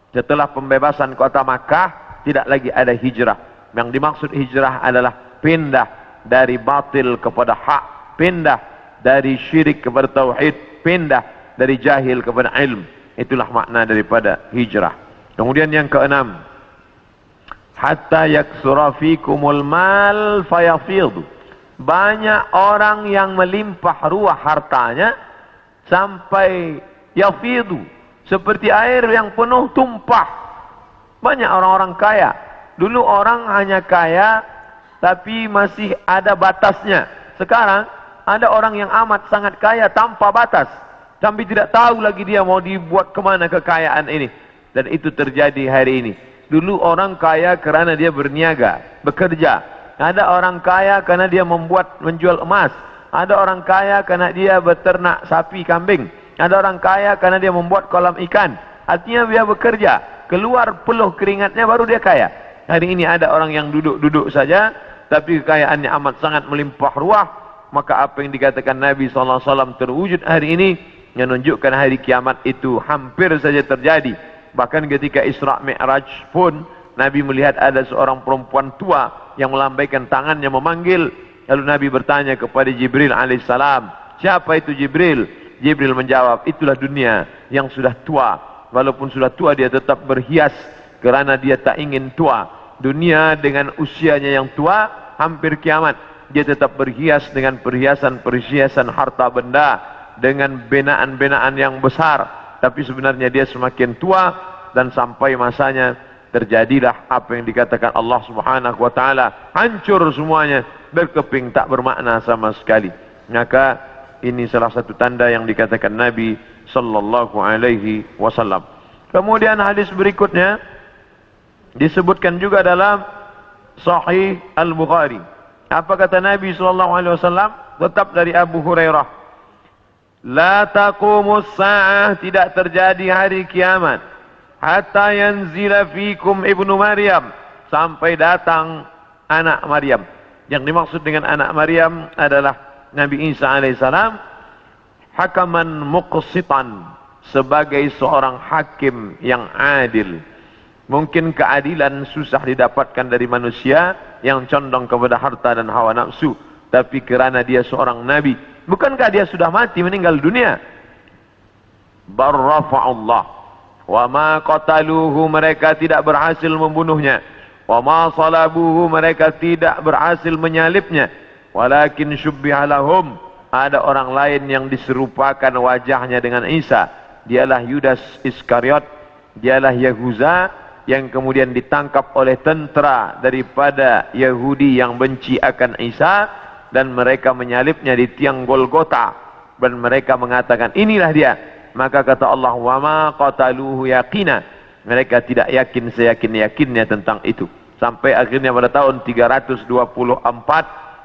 Setelah pembebasan kota Makkah, tidak lagi ada hijrah. Yang dimaksud hijrah adalah pindah dari batil kepada hak, pindah dari syirik kepada tauhid, pindah dari jahil kepada ilm. Itulah makna daripada hijrah. Kemudian yang keenam, hatta yaksura fikumul mal fayafidu. Banyak orang yang melimpah ruah hartanya sampai yafidu, seperti air yang penuh tumpah. Banyak orang-orang kaya. Dulu orang hanya kaya tapi masih ada batasnya. Sekarang ada orang yang amat sangat kaya tanpa batas, tapi tidak tahu lagi dia mau dibuat kemana kekayaan ini. Dan itu terjadi hari ini. Dulu orang kaya kerana dia berniaga, bekerja. Ada orang kaya karena dia menjual emas. Ada orang kaya karena dia beternak sapi, kambing. Ada orang kaya karena dia membuat kolam ikan. Artinya dia bekerja, keluar peluh keringatnya baru dia kaya. Hari ini ada orang yang duduk-duduk saja, tapi kekayaannya amat sangat melimpah ruah. Maka apa yang dikatakan Nabi SAW terwujud hari ini, yang menunjukkan hari kiamat itu hampir saja terjadi. Bahkan ketika Isra Mi'raj pun, Nabi melihat ada seorang perempuan tua yang melambaikan tangannya memanggil. Lalu Nabi bertanya kepada Jibril alaihissalam, siapa itu Jibril? Jibril menjawab, itulah dunia yang sudah tua. Walaupun sudah tua, dia tetap berhias kerana dia tak ingin tua. Dunia dengan usianya yang tua, hampir kiamat, dia tetap berhias dengan perhiasan-perhiasan harta benda, dengan benaan-benaan yang besar. Tapi sebenarnya dia semakin tua, dan sampai masanya terjadilah apa yang dikatakan Allah Subhanahu wa taala, hancur semuanya, berkeping tak bermakna sama sekali. Maka ini salah satu tanda yang dikatakan Nabi sallallahu alaihi wasallam. Kemudian hadis berikutnya disebutkan juga dalam Sahih Al-Bukhari. Apa kata Nabi sallallahu alaihi wasallam? Tetap dari Abu Hurairah. La taqumus sa'ah, tidak terjadi hari kiamat hatta yanzila fikum ibnu Maryam, sampai datang anak Maryam. Yang dimaksud dengan anak Maryam adalah Nabi Isa alaihissalam, hakaman muqsitan, sebagai seorang hakim yang adil. Mungkin keadilan susah didapatkan dari manusia yang condong kepada harta dan hawa nafsu, tapi kerana dia seorang nabi, bukankah dia sudah mati, meninggal dunia? Barrafa'ullah wa ma qataluhu, mereka tidak berhasil membunuhnya. Wa ma salabuhu, mereka tidak berhasil menyalibnya. Walakin syubbiha lahum, ada orang lain yang diserupakan wajahnya dengan Isa. Dialah Yudas Iskariot, dialah Yahuza yang kemudian ditangkap oleh tentera daripada Yahudi yang benci akan Isa, dan mereka menyalibnya di tiang Golgota, dan mereka mengatakan inilah dia. Maka kata Allah, wa ma qataluhu yaqina, mereka tidak yakin seyakin-yakinnya tentang itu. Sampai akhirnya pada tahun 324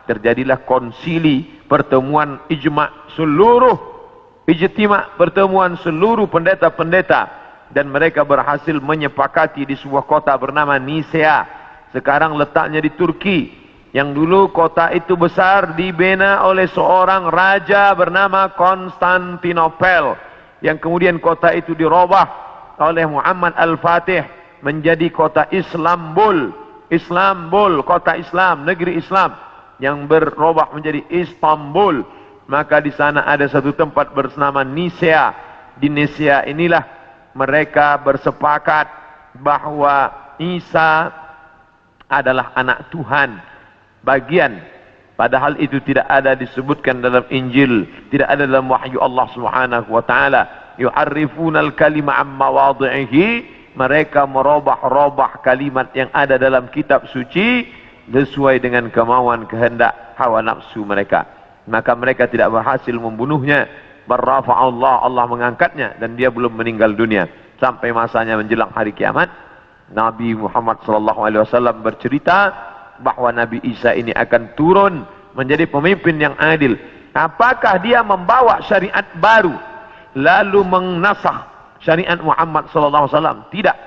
terjadilah konsili, pertemuan pertemuan seluruh pendeta-pendeta, dan mereka berhasil menyepakati di sebuah kota bernama Nisea. Sekarang letaknya di Turki. Yang dulu kota itu besar, dibina oleh seorang raja bernama Konstantinopel, yang kemudian kota itu dirubah oleh Muhammad Al-Fatih menjadi kota Islambul. Islambul, kota Islam, negeri Islam yang berubah menjadi Istanbul. Maka di sana ada satu tempat bernama Nisea. Di Nisea inilah mereka bersepakat bahwa Isa adalah anak Tuhan bagian, padahal itu tidak ada disebutkan dalam Injil, tidak ada dalam wahyu Allah Subhanahu wa taala. Yu'arrifunal kalima amma wadhihi, mereka merubah-rubah kalimat yang ada dalam kitab suci sesuai dengan kemauan kehendak hawa nafsu mereka. Maka mereka tidak berhasil membunuhnya. Barrafa'allah, Allah mengangkatnya dan dia belum meninggal dunia sampai masanya menjelang hari kiamat. Nabi Muhammad SAW bercerita bahwa Nabi Isa ini akan turun menjadi pemimpin yang adil. Apakah dia membawa syariat baru lalu menasakh syariat Muhammad SAW? Tidak.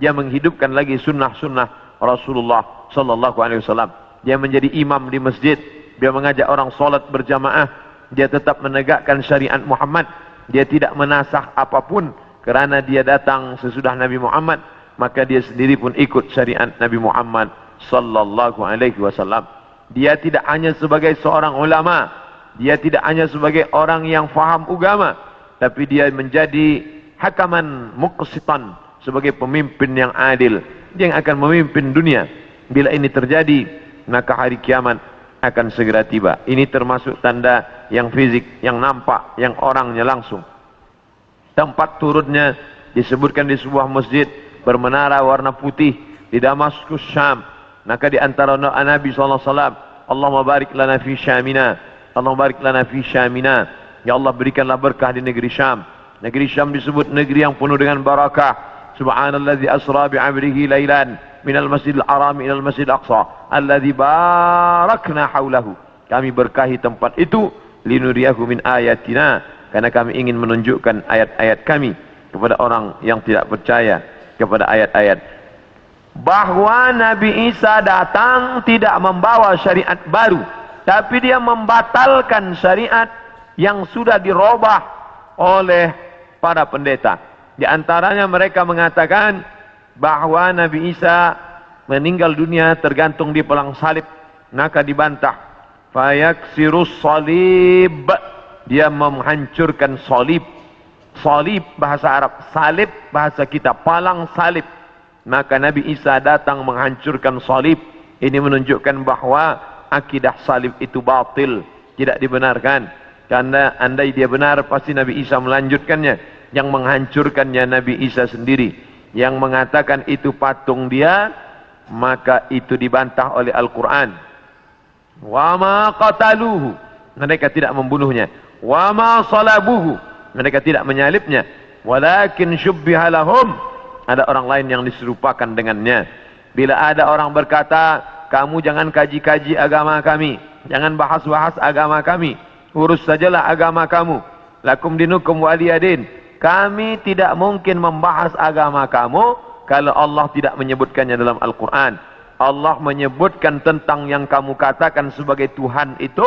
Dia menghidupkan lagi sunnah-sunnah Rasulullah SAW. Dia menjadi imam di masjid. Dia mengajak orang solat berjamaah. Dia tetap menegakkan syariat Muhammad. Dia tidak menasakh apapun kerana dia datang sesudah Nabi Muhammad. Maka dia sendiri pun ikut syariat Nabi Muhammad sallallahu alaihi wasallam. Dia tidak hanya sebagai seorang ulama, dia tidak hanya sebagai orang yang faham agama, tapi dia menjadi hakaman muqsitan, sebagai pemimpin yang adil, yang akan memimpin dunia. Bila ini terjadi, maka hari kiamat akan segera tiba. Ini termasuk tanda yang fizik, yang nampak, yang orangnya langsung. Tempat turunnya disebutkan di sebuah masjid bermenara warna putih di Damaskus, Syam. Maka di antara doa Nabi SAW, Allahumma barik lana fi Syamina, Allahumma barik lana fi Syamina. Ya Allah, berikanlah berkah di negeri Syam. Negeri Syam disebut negeri yang penuh dengan barakah. Subhanalladzi asra bi'amrihi lailan minal masjidil haram ilal masjidil aqsa alladzi barakna haulahu. Kami berkahi tempat itu linuriyahu min ayatina, karena kami ingin menunjukkan ayat-ayat kami kepada orang yang tidak percaya kepada ayat-ayat. Bahwa Nabi Isa datang tidak membawa syariat baru, tapi dia membatalkan syariat yang sudah dirubah oleh para pendeta. Di antaranya mereka mengatakan bahwa Nabi Isa meninggal dunia tergantung di pelang salib. Maka dibantah. Fayaksirus salib, dia menghancurkan salib. Salib bahasa Arab, salib bahasa kita, palang salib. Maka Nabi Isa datang menghancurkan salib. Ini menunjukkan bahwa akidah salib itu batil, tidak dibenarkan. Karena andai dia benar, pasti Nabi Isa melanjutkannya. Yang menghancurkannya Nabi Isa sendiri. Yang mengatakan itu patung dia, maka itu dibantah oleh Al-Quran. Wa ma qataluhu, mereka tidak membunuhnya. Wa ma salabuhu, mereka tidak menyalibnya. Walakin syubbiha lahum, ada orang lain yang diserupakan dengannya. Bila ada orang berkata, kamu jangan kaji-kaji agama kami, jangan bahas-bahas agama kami, urus sajalah agama kamu. Lakum dinukum waliyadin. Kami tidak mungkin membahas agama kamu kalau Allah tidak menyebutkannya dalam Al-Quran. Allah menyebutkan tentang yang kamu katakan sebagai Tuhan itu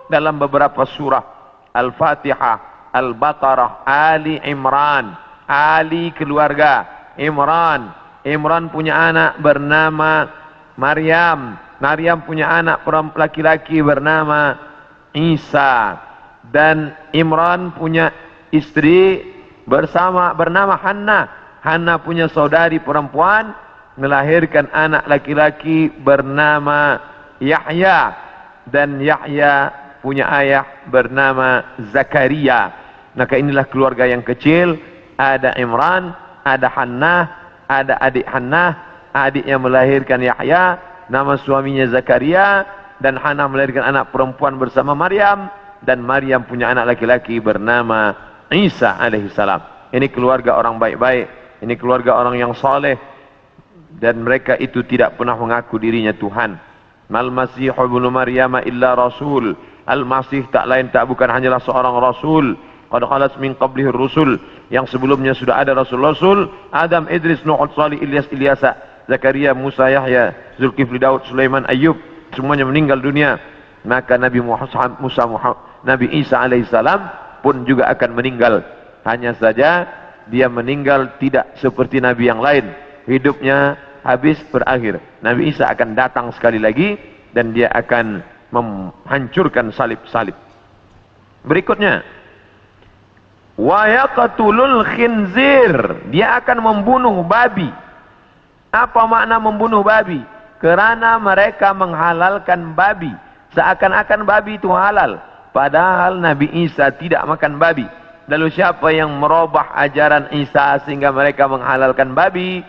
dalam beberapa surah. Al-Fatihah, Al-Baqarah, Ali Imran. Ali keluarga, Imran. Imran punya anak bernama Maryam. Maryam punya anak laki-laki bernama Isa. Dan Imran punya istri bernama Hannah. Hannah punya saudari perempuan, melahirkan anak laki-laki bernama Yahya. Dan Yahya punya ayah bernama Zakaria. Maka inilah keluarga yang kecil. Ada Imran, ada Hannah, ada adik Hannah, adik yang melahirkan Yahya, nama suaminya Zakaria. Dan Hannah melahirkan anak perempuan bersama Maryam. Dan Maryam punya anak laki-laki bernama Isa alaihissalam. Ini keluarga orang baik-baik. Ini keluarga orang yang saleh. Dan mereka itu tidak pernah mengaku dirinya Tuhan. Mal Masih ibnu Maryam illa rasul. Al-Masih tak lain tak bukan hanyalah seorang rasul. Qad khalas min qablihi rusul. Yang sebelumnya sudah ada rasul-rasul. Adam, Idris, Nuh, Salih, Ilyasa, Zakaria, Musa, Yahya, Zulkifli, Daud, Sulaiman, Ayyub. Semuanya meninggal dunia. Maka Nabi Isa alaihissalam pun juga akan meninggal. Hanya saja dia meninggal tidak seperti Nabi yang lain. Hidupnya habis, berakhir. Nabi Isa akan datang sekali lagi dan dia akan menghancurkan salib-salib. Berikutnya, wa yaqtulul khinzir, dia akan membunuh babi. Apa makna membunuh babi? Kerana mereka menghalalkan babi, seakan-akan babi itu halal, padahal Nabi Isa tidak makan babi. Lalu siapa yang merubah ajaran Isa sehingga mereka menghalalkan babi?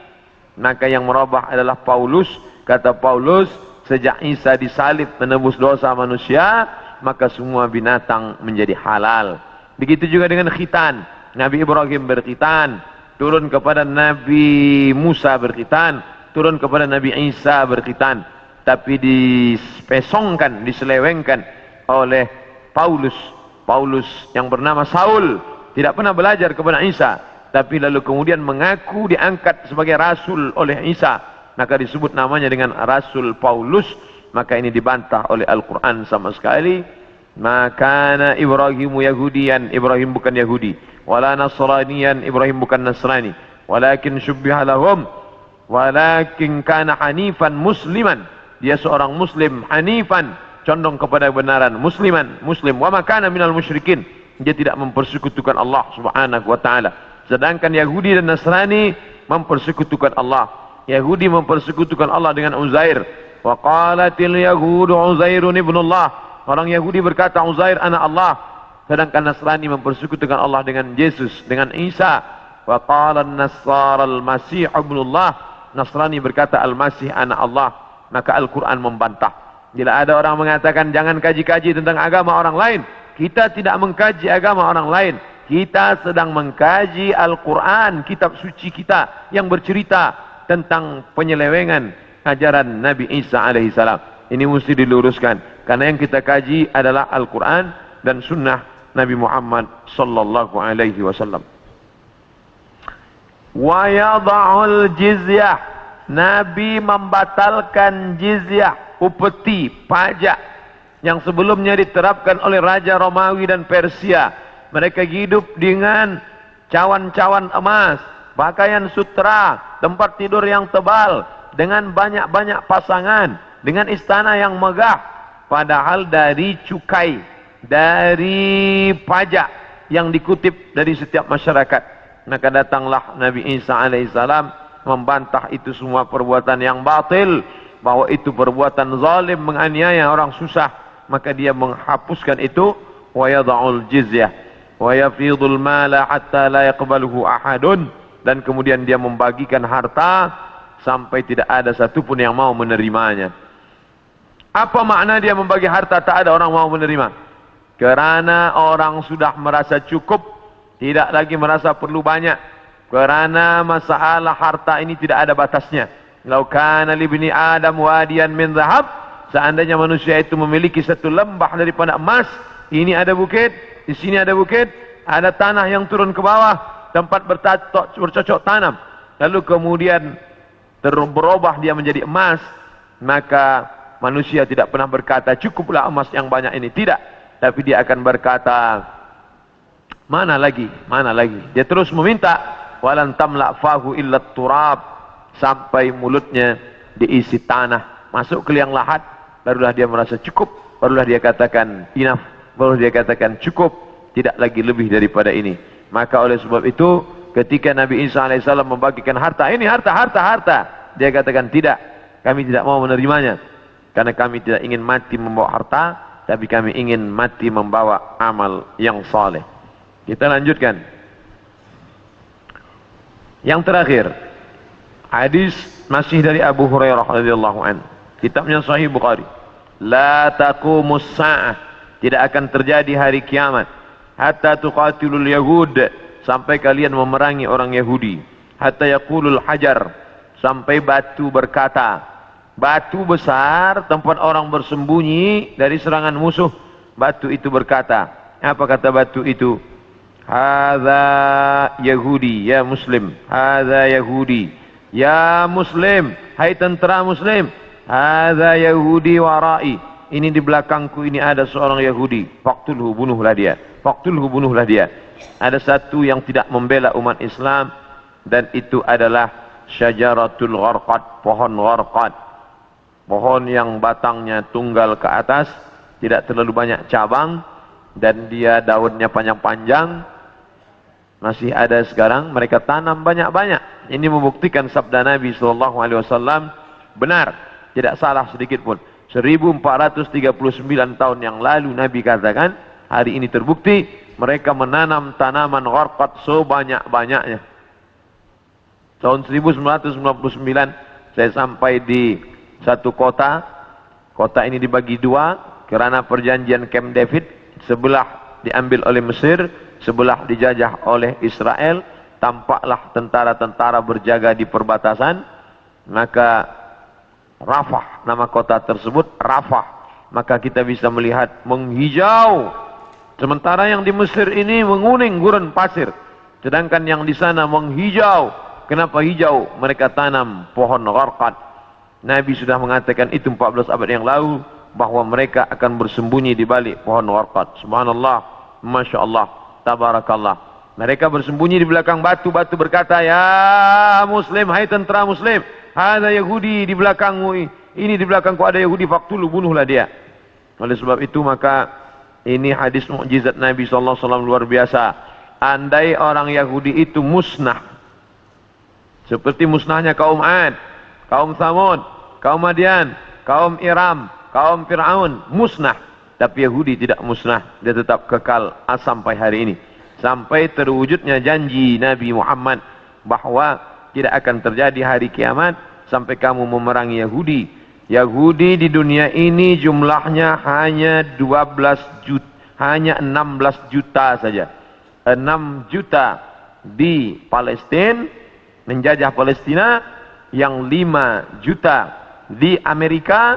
Maka yang merubah adalah Paulus. Kata Paulus, sejak Isa disalib menebus dosa manusia, maka semua binatang menjadi halal. Begitu juga dengan khitan. Nabi Ibrahim berkhitan, turun kepada Nabi Musa berkhitan, turun kepada Nabi Isa berkhitan. Tapi dispesongkan, diselewengkan oleh Paulus. Paulus yang bernama Saul tidak pernah belajar kepada Isa, tapi lalu kemudian mengaku diangkat sebagai rasul oleh Isa, maka disebut namanya dengan Rasul Paulus. Maka ini dibantah oleh Al-Quran sama sekali. Maka Ibrahimu Yahudian, Ibrahim bukan Yahudi, wala Nasranian, Ibrahim bukan Nasrani, walakin syubbiha lahum, walakin kana hanifan musliman, dia seorang muslim, hanifan, condong kepada kebenaran, musliman, muslim, wa ma kana minal musyrikin, dia tidak mempersekutukan Allah Subhanahu wa taala. Sedangkan Yahudi dan Nasrani mempersekutukan Allah. Yahudi mempersekutukan Allah dengan Uzair. Wa qalatil yahudu Uzairun ibnullah, orang Yahudi berkata Uzair anak Allah. Sedangkan Nasrani mempersekutukan Allah dengan Yesus, dengan Isa. Wa qala an-nasara al-masih ibnullah, Nasrani berkata Al-Masih anak Allah. Maka Al-Quran membantah. Bila ada orang mengatakan jangan kaji-kaji tentang agama orang lain, kita tidak mengkaji agama orang lain. Kita sedang mengkaji Al-Quran, kitab suci kita yang bercerita tentang penyelewengan ajaran Nabi Isa alaihissalam. Ini mesti diluruskan, karena yang kita kaji adalah Al-Quran dan sunnah Nabi Muhammad sallallahu alaihi wasallam. Wa yada'ul jizyah, Nabi membatalkan jizyah, upeti, pajak yang sebelumnya diterapkan oleh Raja Romawi dan Persia. Mereka hidup dengan cawan-cawan emas, pakaian sutra, tempat tidur yang tebal, dengan banyak-banyak pasangan, dengan istana yang megah. Padahal dari cukai, dari pajak yang dikutip dari setiap masyarakat. Maka datanglah Nabi Isa alaihissalam membantah itu semua perbuatan yang batil, bahwa itu perbuatan zalim, menganiaya orang susah. Maka dia menghapuskan itu. Wa yada'ul jizyah wa yafidul mala hatta la yaqbaluhu ahadun, dan kemudian dia membagikan harta sampai tidak ada satupun yang mau menerimanya. Apa makna dia membagi harta tak ada orang mau menerima? Kerana orang sudah merasa cukup, tidak lagi merasa perlu banyak. Kerana masalah harta ini tidak ada batasnya. Lau kana libni Adam wadiyan min zahab, seandainya manusia itu memiliki satu lembah daripada emas, ini ada bukit, di sini ada bukit, ada tanah yang turun ke bawah, tempat bercocok tanam, lalu kemudian berubah dia menjadi emas, maka manusia tidak pernah berkata cukuplah emas yang banyak ini, tidak. Tapi dia akan berkata mana lagi, mana lagi. Dia terus meminta, walan tamla fahu illa turab, sampai mulutnya diisi tanah, masuk ke liang lahat, barulah dia merasa cukup, barulah dia katakan enough, baru dia katakan cukup, tidak lagi lebih daripada ini. Maka oleh sebab itu ketika Nabi Isa alaihissalam membagikan harta, ini harta, dia katakan tidak, kami tidak mau menerimanya, karena kami tidak ingin mati membawa harta, tapi kami ingin mati membawa amal yang saleh. Kita lanjutkan. Yang terakhir, hadis masih dari Abu Hurairah radhiyallahu anhu, kitabnya Sahih Bukhari. La taqumus sa'ah, tidak akan terjadi hari kiamat, hatta tuqatilul yahud, sampai kalian memerangi orang Yahudi, hatta yaqulul hajar, sampai batu berkata, batu besar tempat orang bersembunyi dari serangan musuh, batu itu berkata, apa kata batu itu? Hadza Yahudi ya Muslim, hadza Yahudi ya Muslim, hai tentara Muslim, hadza Yahudi warai, ini di belakangku ini ada seorang Yahudi, faqtulhu, bunuhlah dia. Faqtulhu, bunuhlah dia. Ada satu yang tidak membela umat Islam, dan itu adalah syajaratul gharqad, pohon gharqad. Pohon yang batangnya tunggal ke atas, tidak terlalu banyak cabang, dan dia daunnya panjang-panjang. Masih ada sekarang, mereka tanam banyak-banyak. Ini membuktikan sabda Nabi SAW benar, tidak salah sedikit pun. 1439 tahun yang lalu Nabi katakan, hari ini terbukti mereka menanam tanaman gharqad sebanyak-banyaknya. Tahun 1999 saya sampai di satu kota. Kota ini dibagi dua karena perjanjian Camp David. Sebelah diambil oleh Mesir, sebelah dijajah oleh Israel. Tampaklah tentara-tentara berjaga di perbatasan. Maka Rafah, nama kota tersebut Rafah. Maka kita bisa melihat menghijau. Sementara yang di Mesir ini menguning gurun pasir, sedangkan yang di sana menghijau. Kenapa hijau? Mereka tanam pohon gharqad. Nabi sudah mengatakan itu 14 abad yang lalu, bahwa mereka akan bersembunyi di balik pohon gharqad. Subhanallah, Masya Allah, Tabarakallah. Mereka bersembunyi di belakang batu-batu, berkata, ya Muslim, hai tentara Muslim, ada Yahudi di belakangmu, ini di belakangku ada Yahudi, faqtulu, bunuhlah dia. Oleh sebab itu maka ini hadis mukjizat Nabi SAW luar biasa. Andai orang Yahudi itu musnah, seperti musnahnya kaum Ad, kaum Thamud, kaum Madian, kaum Iram, kaum Fir'aun, musnah. Tapi Yahudi tidak musnah, dia tetap kekal sampai hari ini. Sampai terwujudnya janji Nabi Muhammad bahwa tidak akan terjadi hari kiamat sampai kamu memerangi Yahudi. Yahudi di dunia ini jumlahnya hanya 12 juta, hanya 16 juta saja. 6 juta di Palestina, menjajah Palestina, yang 5 juta di Amerika,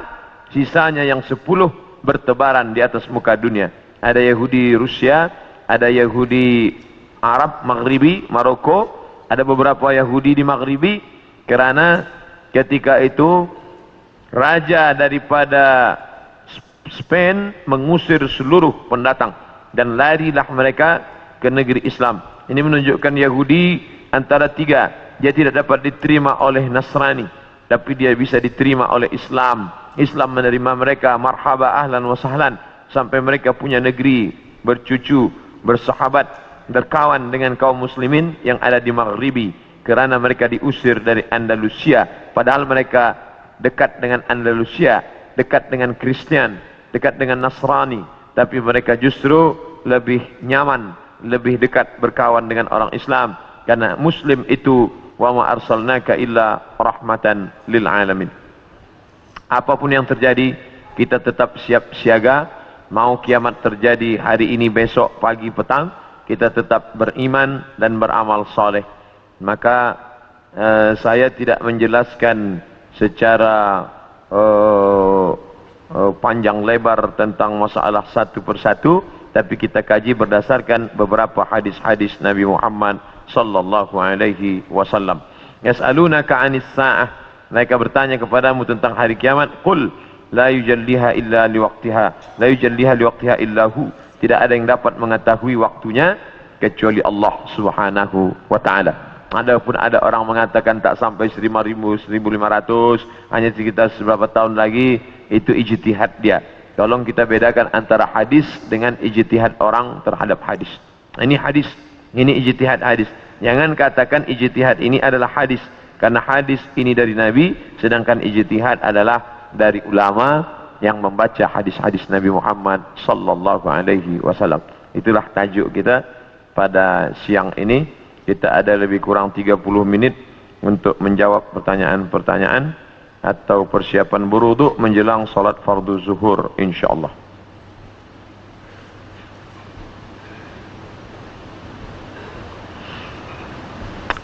sisanya yang 10 bertebaran di atas muka dunia. Ada Yahudi Rusia, ada Yahudi Arab Maghribi, Maroko, ada beberapa Yahudi di Maghribi, karena ketika itu raja daripada Spain mengusir seluruh pendatang dan larilah mereka ke negeri Islam. Ini menunjukkan Yahudi antara tiga. Dia tidak dapat diterima oleh Nasrani, tapi dia bisa diterima oleh Islam. Islam menerima mereka, marhaba, ahlan wa sahlan, sampai mereka punya negeri, bercucu, bersahabat, berkawan dengan kaum muslimin yang ada di Maghribi, kerana mereka diusir dari Andalusia. Padahal mereka dekat dengan Andalusia, dekat dengan Kristian, dekat dengan Nasrani, tapi mereka justru lebih nyaman, lebih dekat berkawan dengan orang Islam, karena Muslim itu wa ma arsalnaka illa rahmatan lil alamin. Apapun yang terjadi, kita tetap siap siaga. Mau kiamat terjadi hari ini, besok, pagi, petang, kita tetap beriman dan beramal soleh. Maka saya tidak menjelaskan secara panjang lebar tentang masalah satu persatu, tapi kita kaji berdasarkan beberapa hadis-hadis Nabi Muhammad sallallahu alaihi wasallam. Yas'alunaka 'anis sa'ah, mereka bertanya kepadamu tentang hari kiamat. Qul la yujalliha illa liwaqtiha, la yujalliha liwaqtiha illa hu, tidak ada yang dapat mengetahui waktunya kecuali Allah Subhanahu wa taala. Adapun ada orang mengatakan tak sampai 1500, hanya sekitar seberapa tahun lagi, itu ijtihad dia. Tolong kita bedakan antara hadis dengan ijtihad orang terhadap hadis. Ini hadis, ini ijtihad hadis. Jangan katakan ijtihad ini adalah hadis, karena hadis ini dari Nabi, sedangkan ijtihad adalah dari ulama yang membaca hadis-hadis Nabi Muhammad sallallahu alaihi wasallam. Itulah tajuk kita pada siang ini. Kita ada lebih kurang 30 menit untuk menjawab pertanyaan-pertanyaan atau persiapan berwudu menjelang salat fardu zuhur insyaallah.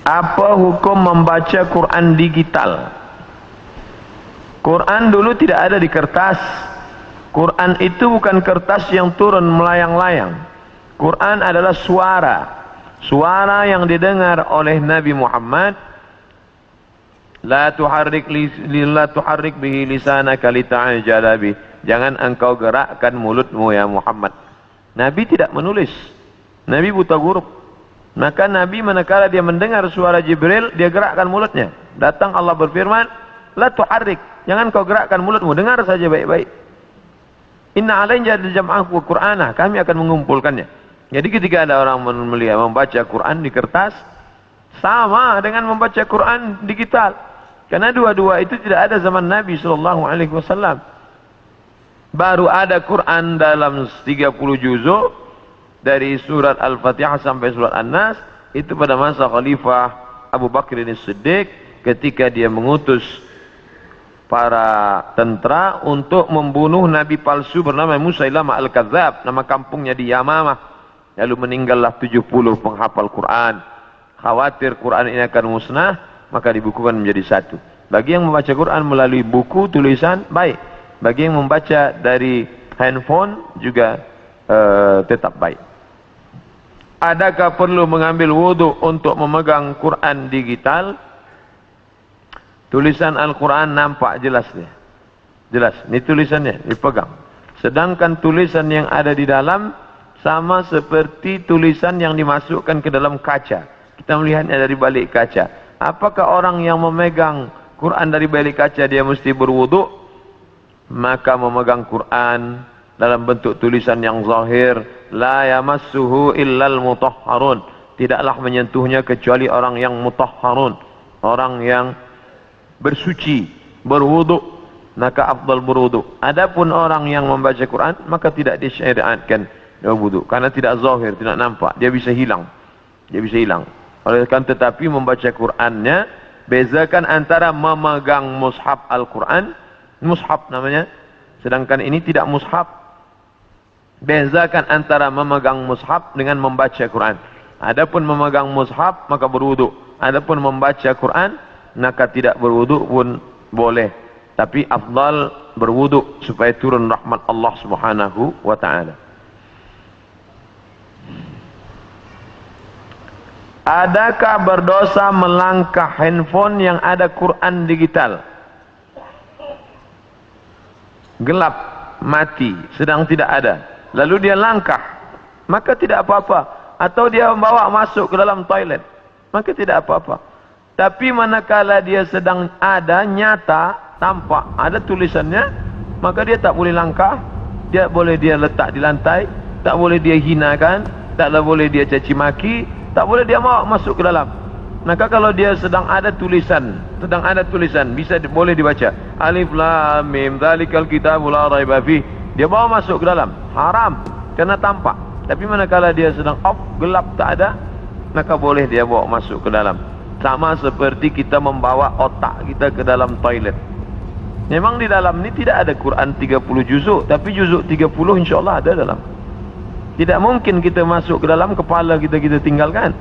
Apa hukum membaca Quran digital? Quran dulu tidak ada di kertas. Quran itu bukan kertas yang turun melayang-layang. Quran adalah suara. Suara yang didengar oleh Nabi Muhammad. La tuharrik bihi lisanaka lita'ajala bih. jangan engkau gerakkan mulutmu ya Muhammad. Nabi tidak menulis, Nabi buta huruf. Maka Nabi manakala dia mendengar suara Jibril, dia gerakkan mulutnya. Datang Allah berfirman, la tuharrik, jangan kau gerakkan mulutmu, dengar saja baik-baik. Inna alaina jam'ahu wa qur'ana, kami akan mengumpulkannya. Jadi ketika ada orang melihat membaca Quran di kertas, sama dengan membaca Quran digital. Karena dua-dua itu tidak ada zaman Nabi SAW. Baru ada Quran dalam 30 juzuk dari surat Al-Fatihah sampai surat An-Nas, itu pada masa Khalifah Abu Bakr As-Siddiq ketika dia mengutus para tentara untuk membunuh nabi palsu bernama Musailamah Al-Kadzab, nama kampungnya di Yamamah. Lalu meninggallah 70 penghafal Quran. Khawatir Quran ini akan musnah, maka dibukukan menjadi satu. Bagi yang membaca Quran melalui buku tulisan, baik. Bagi yang membaca dari handphone juga tetap baik. Adakah perlu mengambil wudhu untuk memegang Quran digital? Tulisan Al-Quran nampak jelas dia. Jelas, ini tulisannya dipegang. Sedangkan tulisan yang ada di dalam sama seperti tulisan yang dimasukkan ke dalam kaca. Kita melihatnya dari balik kaca. Apakah orang yang memegang Quran dari balik kaca dia mesti berwudu? Maka memegang Quran dalam bentuk tulisan yang zahir, la yamassuhu illal mutahharun, tidaklah menyentuhnya kecuali orang yang mutahharun, orang yang bersuci, berwudu, maka afdal berwudu. Adapun orang yang membaca Quran maka tidak disyariatkan berwudu karena tidak zahir, tidak nampak, dia bisa hilang. Dia bisa hilang. Oleh karena tetapi membaca Qurannya, bezakan antara memegang mushaf Al-Quran, mushaf namanya, sedangkan ini tidak mushaf. Bezakan antara memegang mushaf dengan membaca Quran. Adapun memegang mushaf maka berwudu. Adapun membaca Quran maka tidak berwudu pun boleh. Tapi afdal berwudu supaya turun rahmat Allah Subhanahu wa taala. Adakah berdosa melangkah handphone yang ada Quran digital? Gelap, mati, sedang tidak ada. Lalu dia langkah, maka tidak apa-apa. Atau dia membawa masuk ke dalam toilet, maka tidak apa-apa. Tapi manakala dia sedang ada, nyata, tampak, ada tulisannya, maka dia tak boleh langkah. Dia boleh dia letak di lantai, tak boleh dia hinakan, tak boleh dia caci maki, tak boleh dia bawa masuk ke dalam. Maka kalau dia sedang ada tulisan, bisa boleh dibaca. Alif Lam Mim, dzalikal kitabul la raiba fih. Dia bawa masuk ke dalam, haram karena tampak. Tapi manakala dia sedang off, gelap, tak ada, maka boleh dia bawa masuk ke dalam. Sama seperti kita membawa otak kita ke dalam toilet. Memang di dalam ini tidak ada Quran 30 juzuk, tapi juzuk 30 insyaAllah ada dalam. Tidak mungkin kita masuk ke dalam, kepala kita tinggalkan,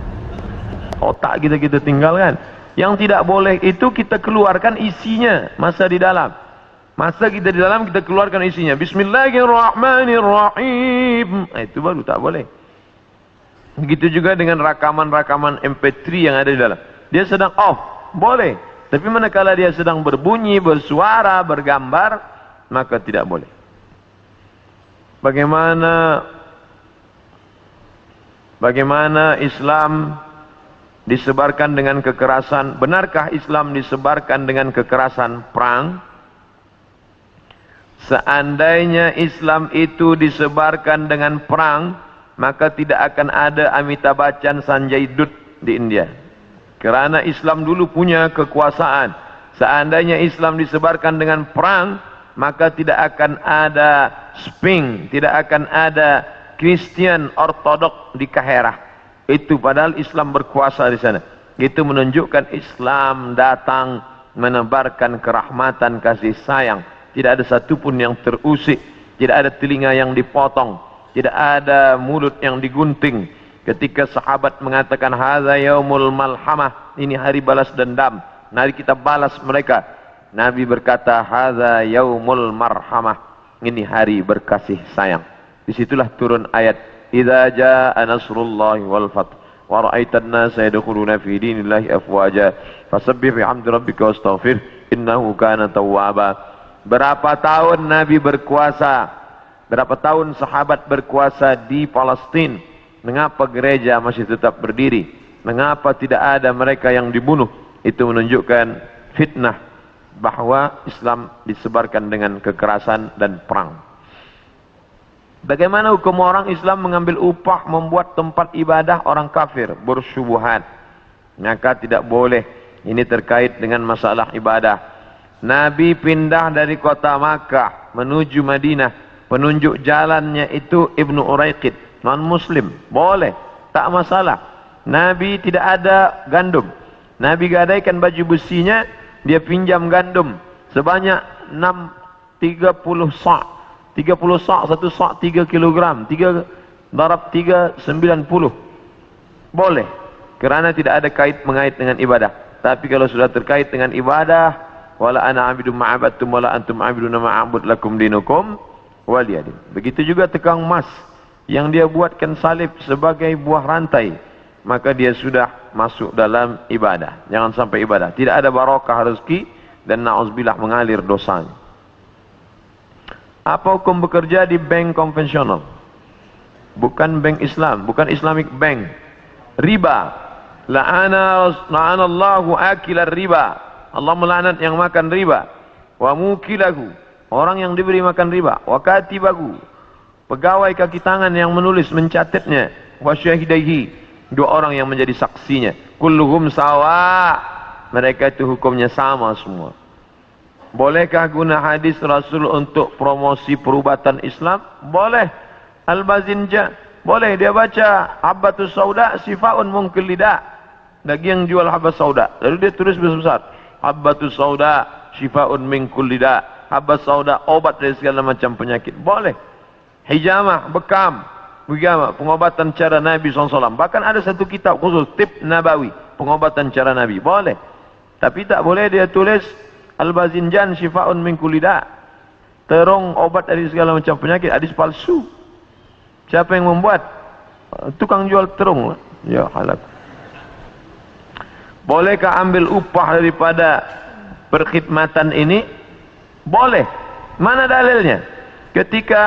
otak kita tinggalkan. Yang tidak boleh itu kita keluarkan isinya masa di dalam. Masa kita di dalam kita keluarkan isinya. Bismillahirrahmanirrahim. Itu baru tak boleh. Begitu juga dengan rakaman-rakaman MP3 yang ada di dalam. Dia sedang off, boleh. Tapi manakala dia sedang berbunyi, bersuara, bergambar, maka tidak boleh. Bagaimana Islam disebarkan dengan kekerasan? Benarkah Islam disebarkan dengan kekerasan perang? Seandainya Islam itu disebarkan dengan perang, maka tidak akan ada Amitabh Bachchan, Sanjay Dutt di India. Kerana Islam dulu punya kekuasaan. Seandainya Islam disebarkan dengan perang, maka tidak akan ada Sping, tidak akan ada Kristian Ortodok di Kaherah. Itu padahal Islam berkuasa di sana. Itu menunjukkan Islam datang menebarkan kerahmatan, kasih sayang. Tidak ada satupun yang terusik, tidak ada telinga yang dipotong, tidak ada mulut yang digunting. Ketika sahabat mengatakan hadza yaumul malhamah, ini hari balas dendam, mari kita balas mereka. Nabi berkata hadza yaumul marhamah, ini hari berkasih sayang. Disitulah turun ayat idza jaa nasrullahi wal fath wa ra'aitan nasa yadkhuluna fi dinillahi afwaja fasabbih bihamdi rabbika wastaghfir innahu kana tawwaba. Berapa tahun Nabi berkuasa? Berapa tahun sahabat berkuasa di Palestina? Mengapa gereja masih tetap berdiri? Mengapa tidak ada mereka yang dibunuh? Itu menunjukkan fitnah bahwa Islam disebarkan dengan kekerasan dan perang. Bagaimana hukum orang Islam mengambil upah membuat tempat ibadah orang kafir? Bersyubhat. Maka tidak boleh. Ini terkait dengan masalah ibadah. Nabi pindah dari kota Makkah menuju Madinah. Penunjuk jalannya itu Ibnu Uraiqid, non muslim. Boleh, tak masalah. Nabi tidak ada gandum. Nabi gadaikan baju besinya, dia pinjam gandum sebanyak 30 sa'. 30 sa', satu sa' 3 kilogram. 3 darab 3, 90. Boleh. Kerana tidak ada kait mengait dengan ibadah. Tapi kalau sudah terkait dengan ibadah, wala ana abidun ma'abadtum wala antum abiduna ma'abud lakum dinukum waliyadin. Begitu juga tukang emas yang dia buatkan salib sebagai buah rantai, maka dia sudah masuk dalam ibadah. Jangan sampai ibadah. Tidak ada barakah rezeki dan na'udzubillah mengalir dosanya. Apa hukum bekerja di bank konvensional? Bukan bank Islam, bukan Islamic bank. Riba. La'anallahu akilar riba. Allah melaknat yang makan riba. Wa mukilahu, orang yang diberi makan riba. Wa katibahu, pegawai kaki tangan yang menulis mencatatnya. Wa syahidaihi, 2 orang yang menjadi saksinya. Kulluhum sawa, mereka itu hukumnya sama semua. Bolehkah guna hadis Rasul untuk promosi perubatan Islam? Boleh. Al-Bazinja, boleh dia baca habbatus sauda sifaun munkil lidah. Lagi yang jual habbas sauda, lalu dia tulis besar-besar habbatus sauda sifaun minkul lidah. Habbas sauda obat dari segala macam penyakit. Boleh. Hijamah, bekam, bagaimana pengobatan cara Nabi SAW. Bahkan ada satu kitab khusus, Tib Nabawi, pengobatan cara Nabi. Boleh. Tapi tak boleh dia tulis Al-Bazinjan Shifaun min kulida, terong obat dari segala macam penyakit. Hadis palsu. Siapa yang membuat? Tukang jual terong. Ya halak. Bolehkah ambil upah daripada perkhidmatan ini? Boleh. Mana dalilnya? Ketika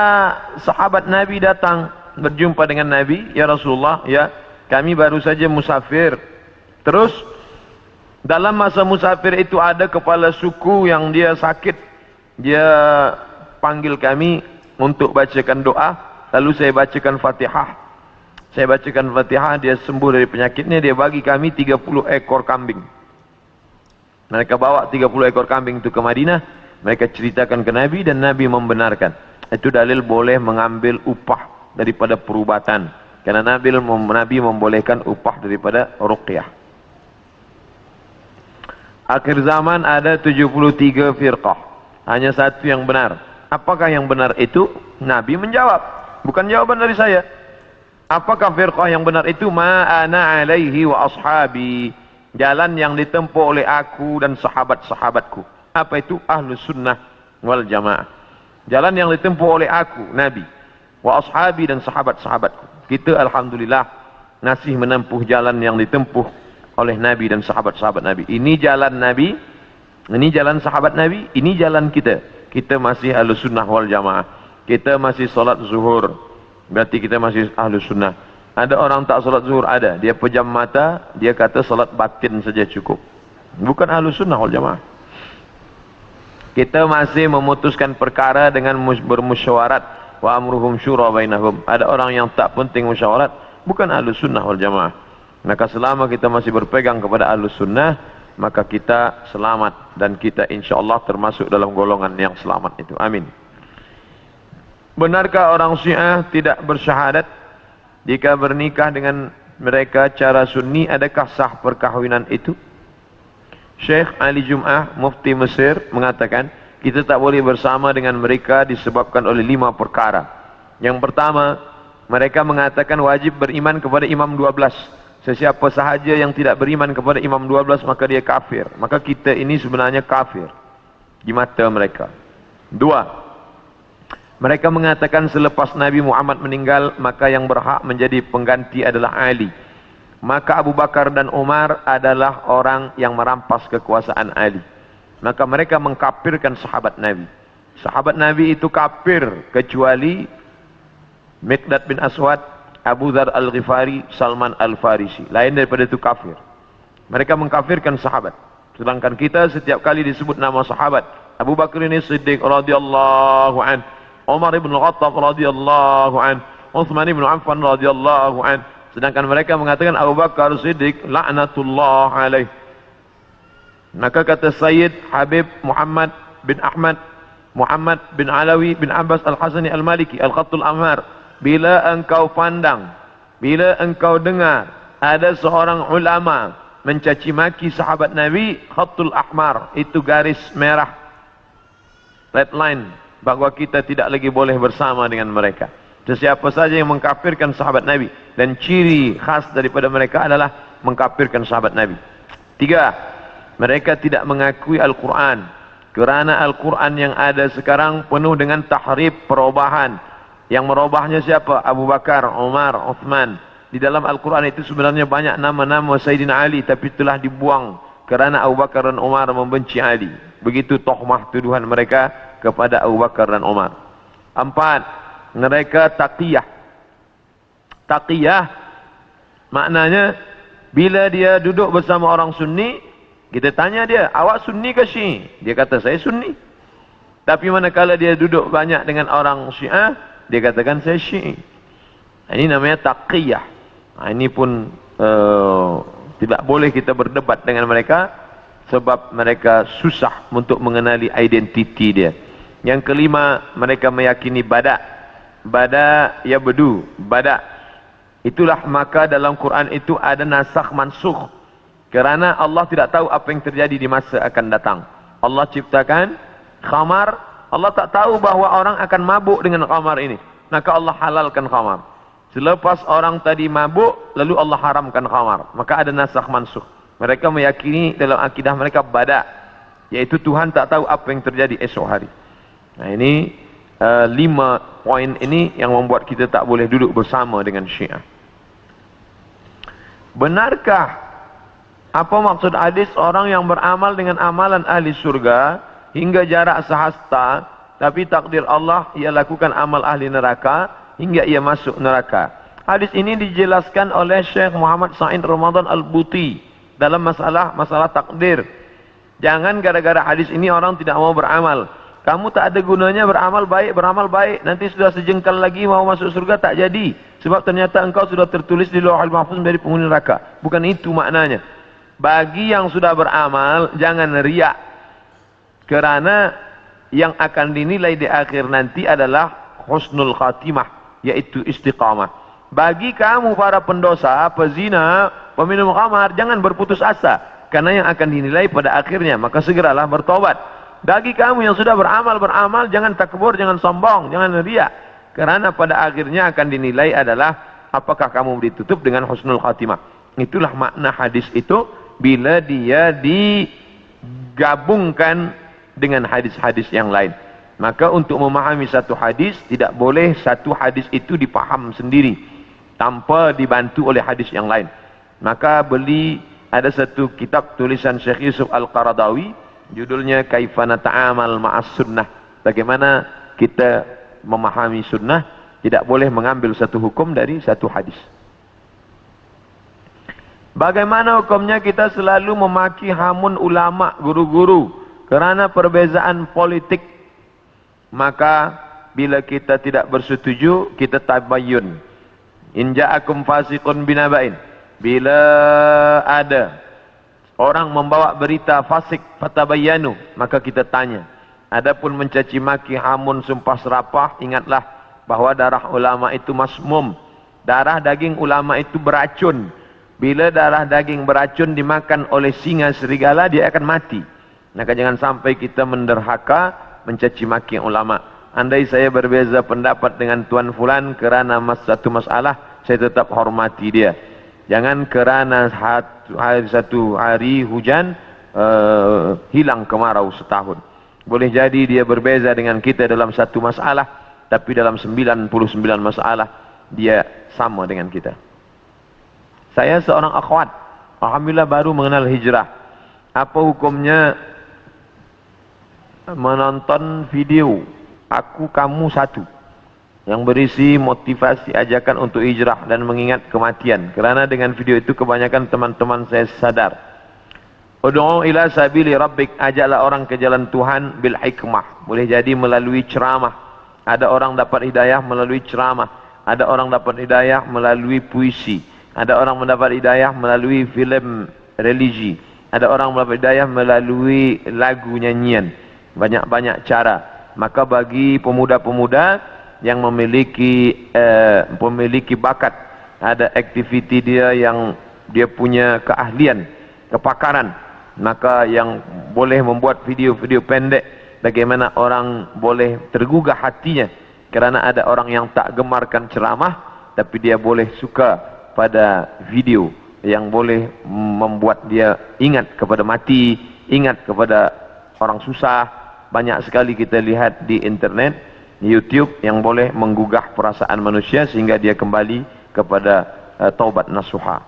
sahabat Nabi datang berjumpa dengan Nabi, ya Rasulullah, ya kami baru saja musafir. Terus dalam masa musafir itu ada kepala suku yang dia sakit. Dia panggil kami untuk bacakan doa. Lalu saya bacakan Fatihah. Saya bacakan Fatihah, dia sembuh dari penyakitnya. Dia bagi kami 30 ekor kambing. Mereka bawa 30 ekor kambing itu ke Madinah. Mereka ceritakan ke Nabi dan Nabi membenarkan. Itu dalil boleh mengambil upah daripada perubatan. Karena Nabi membolehkan upah daripada ruqyah. Akhir zaman ada 73 firqah. Hanya satu yang benar. Apakah yang benar itu? Nabi menjawab. Bukan jawaban dari saya. Apakah firqah yang benar itu? Ma ana alaihi wa ashabi. Jalan yang ditempuh oleh aku dan sahabat-sahabatku. Apa itu? Ahlus sunnah wal jamaah. Jalan yang ditempuh oleh aku, Nabi. Wa ashabi dan sahabat-sahabatku. Kita alhamdulillah masih menempuh jalan yang ditempuh oleh Nabi dan sahabat-sahabat Nabi. Ini jalan Nabi, ini jalan sahabat Nabi, ini jalan kita. Kita masih ahlus sunnah wal jamaah. Kita masih solat zuhur, berarti kita masih ahlus sunnah. Ada orang tak solat zuhur, ada. Dia pejam mata, dia kata solat batin saja cukup. Bukan ahlus sunnah wal jamaah. Kita masih memutuskan perkara dengan bermusyawarat. Wa amruhum syura bainahum. Ada orang yang tak penting musyawarat, bukan ahlus sunnah wal jamaah. Maka selama kita masih berpegang kepada ahlus sunnah, maka kita selamat dan kita insyaAllah termasuk dalam golongan yang selamat itu. Amin. Benarkah orang Syiah tidak bersyahadat jika bernikah dengan mereka cara sunni? Adakah sah perkahwinan itu? Syekh Ali Jum'ah, Mufti Mesir, mengatakan kita tak boleh bersama dengan mereka disebabkan oleh 5 perkara. Yang pertama, mereka mengatakan wajib beriman kepada imam 12. Sesiapa sahaja yang tidak beriman kepada imam 12 maka dia kafir. Maka kita ini sebenarnya kafir di mata mereka. 2, mereka mengatakan selepas Nabi Muhammad meninggal maka yang berhak menjadi pengganti adalah Ali. Maka Abu Bakar dan Umar adalah orang yang merampas kekuasaan Ali. Maka mereka mengkafirkan sahabat Nabi. Sahabat Nabi itu kafir kecuali Miqdad bin Aswad, Abu Dzar Al-Ghifari, Salman Al-Farisi. Lain daripada itu kafir. Mereka mengkafirkan sahabat. Sedangkan kita setiap kali disebut nama sahabat, Abu Bakar ini Siddiq radhiyallahu an, Umar ibn Khattab radhiyallahu an, Utsman ibn Affan radhiyallahu an. Sedangkan mereka mengatakan Abu Bakar Siddiq laknatullah alaih. Maka kata Sayyid Habib Muhammad bin Ahmad, Muhammad bin Alawi bin Abbas Al-Hasani Al-Maliki Al-Khattul Ahmar, bila engkau pandang, bila engkau dengar ada seorang ulama mencaci maki sahabat Nabi, Khattul Ahmar, itu garis merah, red line, bahawa kita tidak lagi boleh bersama dengan mereka. Sesiapa saja yang mengkafirkan sahabat Nabi, dan ciri khas daripada mereka adalah mengkafirkan sahabat Nabi. 3, mereka tidak mengakui Al-Quran, kerana Al-Quran yang ada sekarang penuh dengan tahrif, perubahan. Yang merubahnya siapa? Abu Bakar, Umar, Uthman. Di dalam Al-Quran itu sebenarnya banyak nama-nama Sayyidina Ali, tapi telah dibuang kerana Abu Bakar dan Umar membenci Ali. Begitu tohmah tuduhan mereka kepada Abu Bakar dan Umar. 4, mereka taqiyah. Taqiyah maknanya bila dia duduk bersama orang Sunni, kita tanya dia, awak Sunni ke Syi'i? Dia kata, saya Sunni. Tapi manakala dia duduk banyak dengan orang Syiah, dia katakan, saya Syi'i. Ini namanya taqiyah. Ini pun tidak boleh kita berdebat dengan mereka, sebab mereka susah untuk mengenali identiti dia. Yang kelima, mereka meyakini bada. Bada ya bedu, bada. Itulah maka dalam Quran itu ada nasakh mansukh. Kerana Allah tidak tahu apa yang terjadi di masa akan datang. Allah ciptakan khamar, Allah tak tahu bahawa orang akan mabuk dengan khamar ini. Maka Allah halalkan khamar. Selepas orang tadi mabuk, lalu Allah haramkan khamar. Maka ada nasakh mansukh. Mereka meyakini dalam akidah mereka bada, yaitu Tuhan tak tahu apa yang terjadi esok hari. Nah ini 5 poin ini yang membuat kita tak boleh duduk bersama dengan Syiah. Benarkah apa maksud hadis orang yang beramal dengan amalan ahli surga hingga jarak sehasta, tapi takdir Allah ia lakukan amal ahli neraka hingga ia masuk neraka? Hadis ini dijelaskan oleh Syekh Muhammad Sa'id Ramadan Al-Buti dalam masalah takdir. Jangan gara-gara hadis ini orang tidak mau beramal. Kamu tak ada gunanya beramal baik, nanti sudah sejengkal lagi mau masuk surga tak jadi, sebab ternyata engkau sudah tertulis di Lauhul Mahfuz menjadi penghuni neraka. Bukan itu maknanya. Bagi yang sudah beramal, jangan riak. Kerana yang akan dinilai di akhir nanti adalah husnul khatimah, yaitu istiqamah. Bagi kamu para pendosa, pezina, peminum khamar, jangan berputus asa, karena yang akan dinilai pada akhirnya, maka segeralah bertobat. Bagi kamu yang sudah beramal, jangan takbur, jangan sombong, jangan riak. Kerana pada akhirnya akan dinilai adalah apakah kamu ditutup dengan husnul khatimah. Itulah makna hadis itu bila dia digabungkan dengan hadis-hadis yang lain. Maka untuk memahami satu hadis, tidak boleh satu hadis itu dipaham sendiri tanpa dibantu oleh hadis yang lain. Maka ada satu kitab tulisan Syekh Yusuf Al-Qaradawi, judulnya Kaifana Ta'amal Ma'as Sunnah. Bagaimana kita memahami sunnah, tidak boleh mengambil satu hukum dari satu hadis. Bagaimana hukumnya kita selalu memaki hamun ulama, guru-guru kerana perbezaan politik? Maka bila kita tidak bersetuju, kita tabayyun. In ja'akum fasiqun binaba'in. Bila ada orang membawa berita fasik, fatabayyanu, maka kita tanya. Adapun mencaci maki, hamun, sumpah serapah, ingatlah bahawa darah ulama itu masmum. Darah daging ulama itu beracun. Bila darah daging beracun dimakan oleh singa serigala, dia akan mati. Maka jangan sampai kita menderhaka, mencaci maki ulama. Andai saya berbeza pendapat dengan Tuan Fulan kerana satu masalah, saya tetap hormati dia. Jangan kerana satu hari hujan hilang kemarau setahun. Boleh jadi dia berbeza dengan kita dalam satu masalah, tapi dalam 99 masalah dia sama dengan kita. Saya seorang akhwat, alhamdulillah baru mengenal hijrah. Apa hukumnya menonton video Aku Kamu Satu yang berisi motivasi ajakan untuk hijrah dan mengingat kematian. Kerana dengan video itu kebanyakan teman-teman saya sadar. Ud'u ila sabili rabbik, ajaklah orang ke jalan Tuhan bil hikmah. Boleh jadi melalui ceramah. Ada orang dapat hidayah melalui ceramah. Ada orang dapat hidayah melalui puisi. Ada orang mendapat hidayah melalui filem religi. Ada orang mendapat hidayah melalui lagu nyanyian. Banyak-banyak cara. Maka bagi pemuda-pemuda yang memiliki bakat, ada aktiviti dia yang dia punya keahlian, kepakaran, maka yang boleh membuat video-video pendek, bagaimana orang boleh tergugah hatinya kerana ada orang yang tak gemarkan ceramah, tapi dia boleh suka pada video yang boleh membuat dia ingat kepada mati, ingat kepada orang susah. Banyak sekali kita lihat di internet, YouTube yang boleh menggugah perasaan manusia sehingga dia kembali kepada taubat nasuha.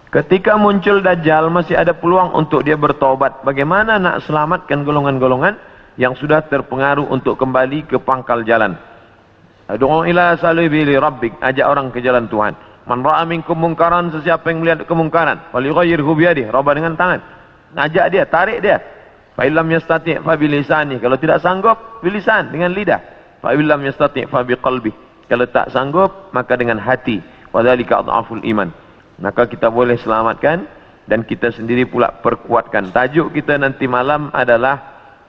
Ketika muncul Dajjal masih ada peluang untuk dia bertaubat. Bagaimana nak selamatkan golongan-golongan yang sudah terpengaruh untuk kembali ke pangkal jalan? Ad'u ila sabili rabbik, ajak orang ke jalan Tuhan. Man ra'a minkum munkaran, sesiapa yang melihat kemungkaran, falyughayyirhu biyadihi, rubah dengan tangan. Ajak dia, tarik dia. Fa illam yastati' fa bilisani, kalau tidak sanggup bilisan, dengan lidah. Fa illam yastati' fa biqalbi, kalau tak sanggup maka dengan hati. Wa dzalika adhaful iman. Maka kita boleh selamatkan dan kita sendiri pula perkuatkan. Tajuk kita nanti malam adalah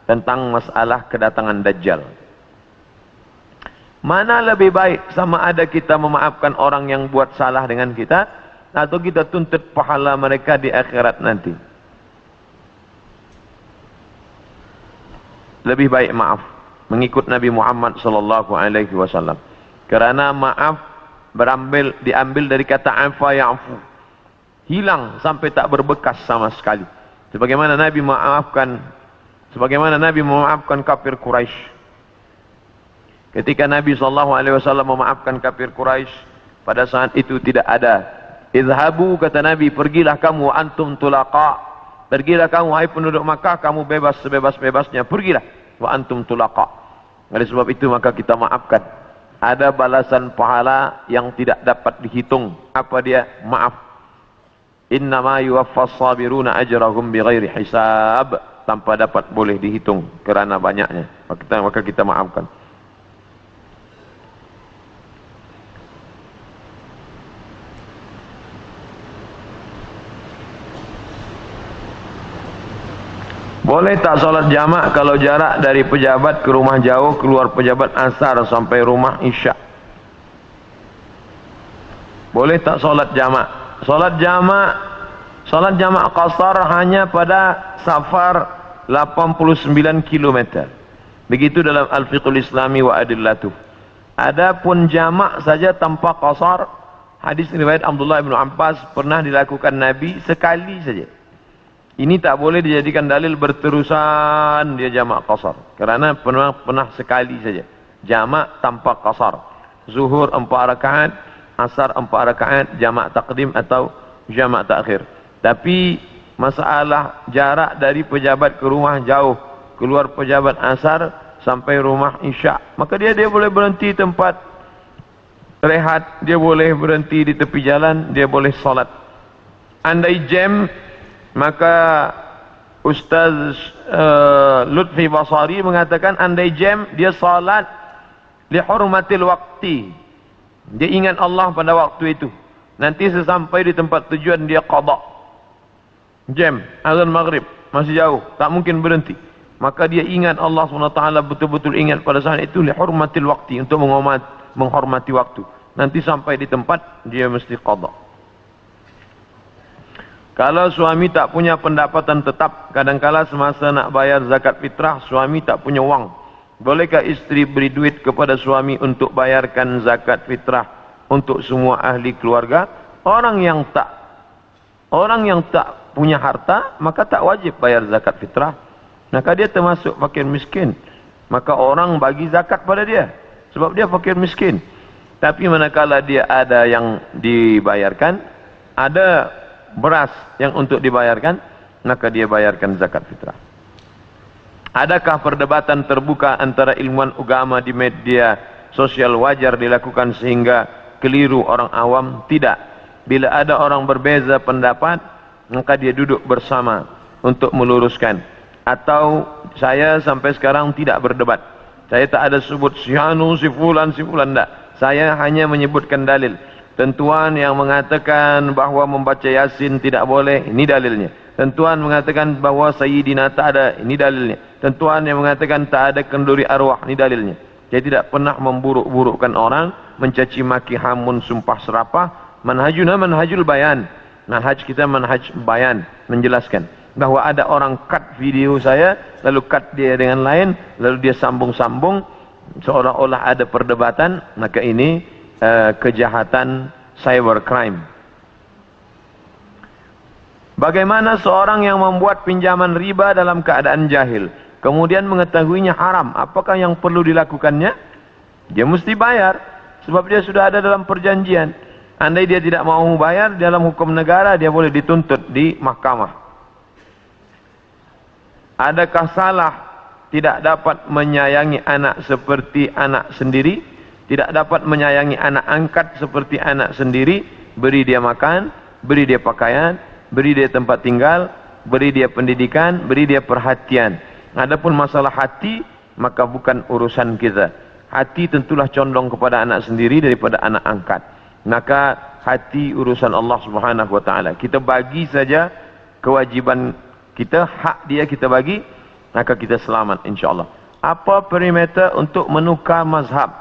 tentang masalah kedatangan Dajjal. Mana lebih baik, sama ada kita memaafkan orang yang buat salah dengan kita atau kita tuntut pahala mereka di akhirat nanti? Lebih baik maaf, mengikut Nabi Muhammad sallallahu alaihi wasallam. Kerana maaf diambil dari kata afa ya'fu. Hilang sampai tak berbekas sama sekali. Sebagaimana Nabi memaafkan kafir Quraisy. Ketika Nabi sallallahu alaihi wasallam memaafkan kafir Quraisy, pada saat itu tidak ada idhabu, kata Nabi, pergilah kamu antum tulaqa. Pergilah kamu, hai penduduk Makkah, kamu bebas sebebas-bebasnya, pergilah. Wa antum tulaqa. Oleh sebab itu maka kita maafkan. Ada balasan pahala yang tidak dapat dihitung. Apa dia? Maaf. Innama yuwaffas sabiruna ajrahum bighairi hisab. Tanpa dapat boleh dihitung kerana banyaknya. Maka kita maafkan. Boleh tak solat jamak kalau jarak dari pejabat ke rumah jauh, keluar pejabat asar sampai rumah isyak? Boleh tak solat jamak? Solat jamak qasar hanya pada safar 89 km. Begitu dalam Al-Fiqhul Islami wa Adillatuh. Adapun jamak saja tanpa qasar, hadis riwayat Abdullah bin Abbas pernah dilakukan Nabi sekali saja. Ini tak boleh dijadikan dalil berterusan dia jamak qasar. Kerana pernah sekali saja. Jamak tanpa qasar. Zuhur 4 rakaat, asar 4 rakaat, jamak taqdim atau jamak takhir. Tapi masalah jarak dari pejabat ke rumah jauh, keluar pejabat asar sampai rumah isyak, maka dia boleh berhenti tempat rehat, dia boleh berhenti di tepi jalan, dia boleh solat. Andai jam, maka Ustaz Lutfi Basari mengatakan andai jam dia salat li hurmatil waqti, dia ingat Allah pada waktu itu, nanti sesampai di tempat tujuan dia qada. Jam azan maghrib masih jauh, tak mungkin berhenti, maka dia ingat Allah SWT, betul-betul ingat pada saat itu li hurmatil waqti, untuk menghormati waktu. Nanti sampai di tempat dia mesti qada. Kalau suami tak punya pendapatan tetap, kadangkala semasa nak bayar zakat fitrah, suami tak punya wang. Bolehkah isteri beri duit kepada suami untuk bayarkan zakat fitrah untuk semua ahli keluarga? Orang yang tak punya harta, maka tak wajib bayar zakat fitrah. Maka dia termasuk fakir miskin. Maka orang bagi zakat pada dia, sebab dia fakir miskin. Tapi manakala dia ada yang dibayarkan, ada beras yang untuk dibayarkan, maka dia bayarkan zakat fitrah. Adakah perdebatan terbuka antara ilmuwan agama di media sosial wajar dilakukan sehingga keliru orang awam? Tidak. Bila ada orang berbeza pendapat, maka dia duduk bersama untuk meluruskan. Atau saya sampai sekarang tidak berdebat. Saya tak ada sebut si anu, si fulan, tidak. Saya hanya menyebutkan dalil. Tentuan yang mengatakan bahawa membaca Yasin tidak boleh, ini dalilnya. Tentuan mengatakan bahawa Sayyidina tak ada, ini dalilnya. Tentuan yang mengatakan tak ada kenduri arwah, ini dalilnya. Saya tidak pernah memburuk-burukkan orang, mencaci maki, hamun, sumpah serapah. Manhajuna manhajul bayan. Manhaj kita manhaj bayan, menjelaskan bahawa ada orang cut video saya, lalu cut dia dengan lain, lalu dia sambung-sambung seolah-olah ada perdebatan, maka ini kejahatan cybercrime. Bagaimana seorang yang membuat pinjaman riba dalam keadaan jahil, kemudian mengetahuinya haram, apakah yang perlu dilakukannya? Dia mesti bayar, sebab dia sudah ada dalam perjanjian. Andai dia tidak mau bayar, dalam hukum negara dia boleh dituntut di mahkamah. Adakah salah tidak dapat menyayangi anak seperti anak sendiri? Tidak dapat menyayangi anak angkat seperti anak sendiri? Beri dia makan, beri dia pakaian, beri dia tempat tinggal, beri dia pendidikan, beri dia perhatian. Adapun masalah hati, maka bukan urusan kita. Hati tentulah condong kepada anak sendiri daripada anak angkat. Maka hati urusan Allah Subhanahu wa taala. Kita bagi saja kewajiban kita, hak dia kita bagi, maka kita selamat insya-Allah. Apa perimeter untuk menukar mazhab?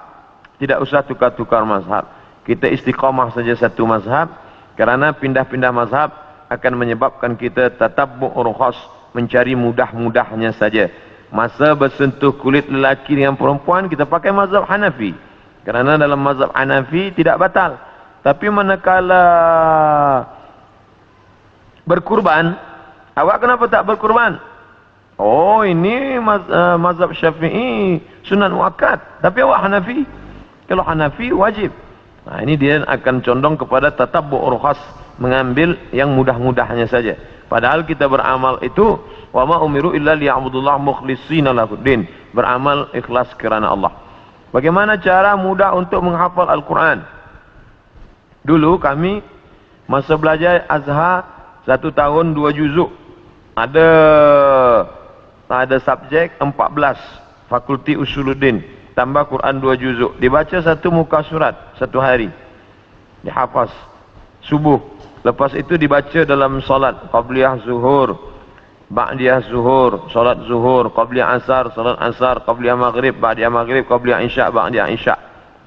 Tidak usah tukar-tukar mazhab. Kita istiqamah saja satu mazhab, kerana pindah-pindah mazhab akan menyebabkan kita tatabbu' rukhas, mencari mudah-mudahnya saja. Masa bersentuh kulit lelaki dengan perempuan, kita pakai mazhab Hanafi. Kerana dalam mazhab Hanafi tidak batal. Tapi manakala berkurban, awak kenapa tak berkurban? Oh, ini mazhab Syafi'i sunat muakkad, tapi awak Hanafi. Kalau Hanafi wajib. Nah, ini dia akan condong kepada tatabbu' rukhas, mengambil yang mudah-mudahnya saja. Padahal kita beramal itu wa ma umiru illa liya'budullah mukhlishina lahuddin, beramal ikhlas kerana Allah. Bagaimana cara mudah untuk menghafal Al-Quran? Dulu kami masa belajar Azhar 1 tahun 2 juzuk. Ada subjek 14, Fakulti Usuluddin, tambah Quran 2 juzuk. Dibaca 1 muka surat 1 hari. Dihafaz subuh. Lepas itu dibaca dalam solat qabliyah zuhur, ba'diyah zuhur, solat zuhur, qabliyah asar, solat asar, qabliyah maghrib, ba'diyah maghrib, qabliyah isya, ba'diyah isya.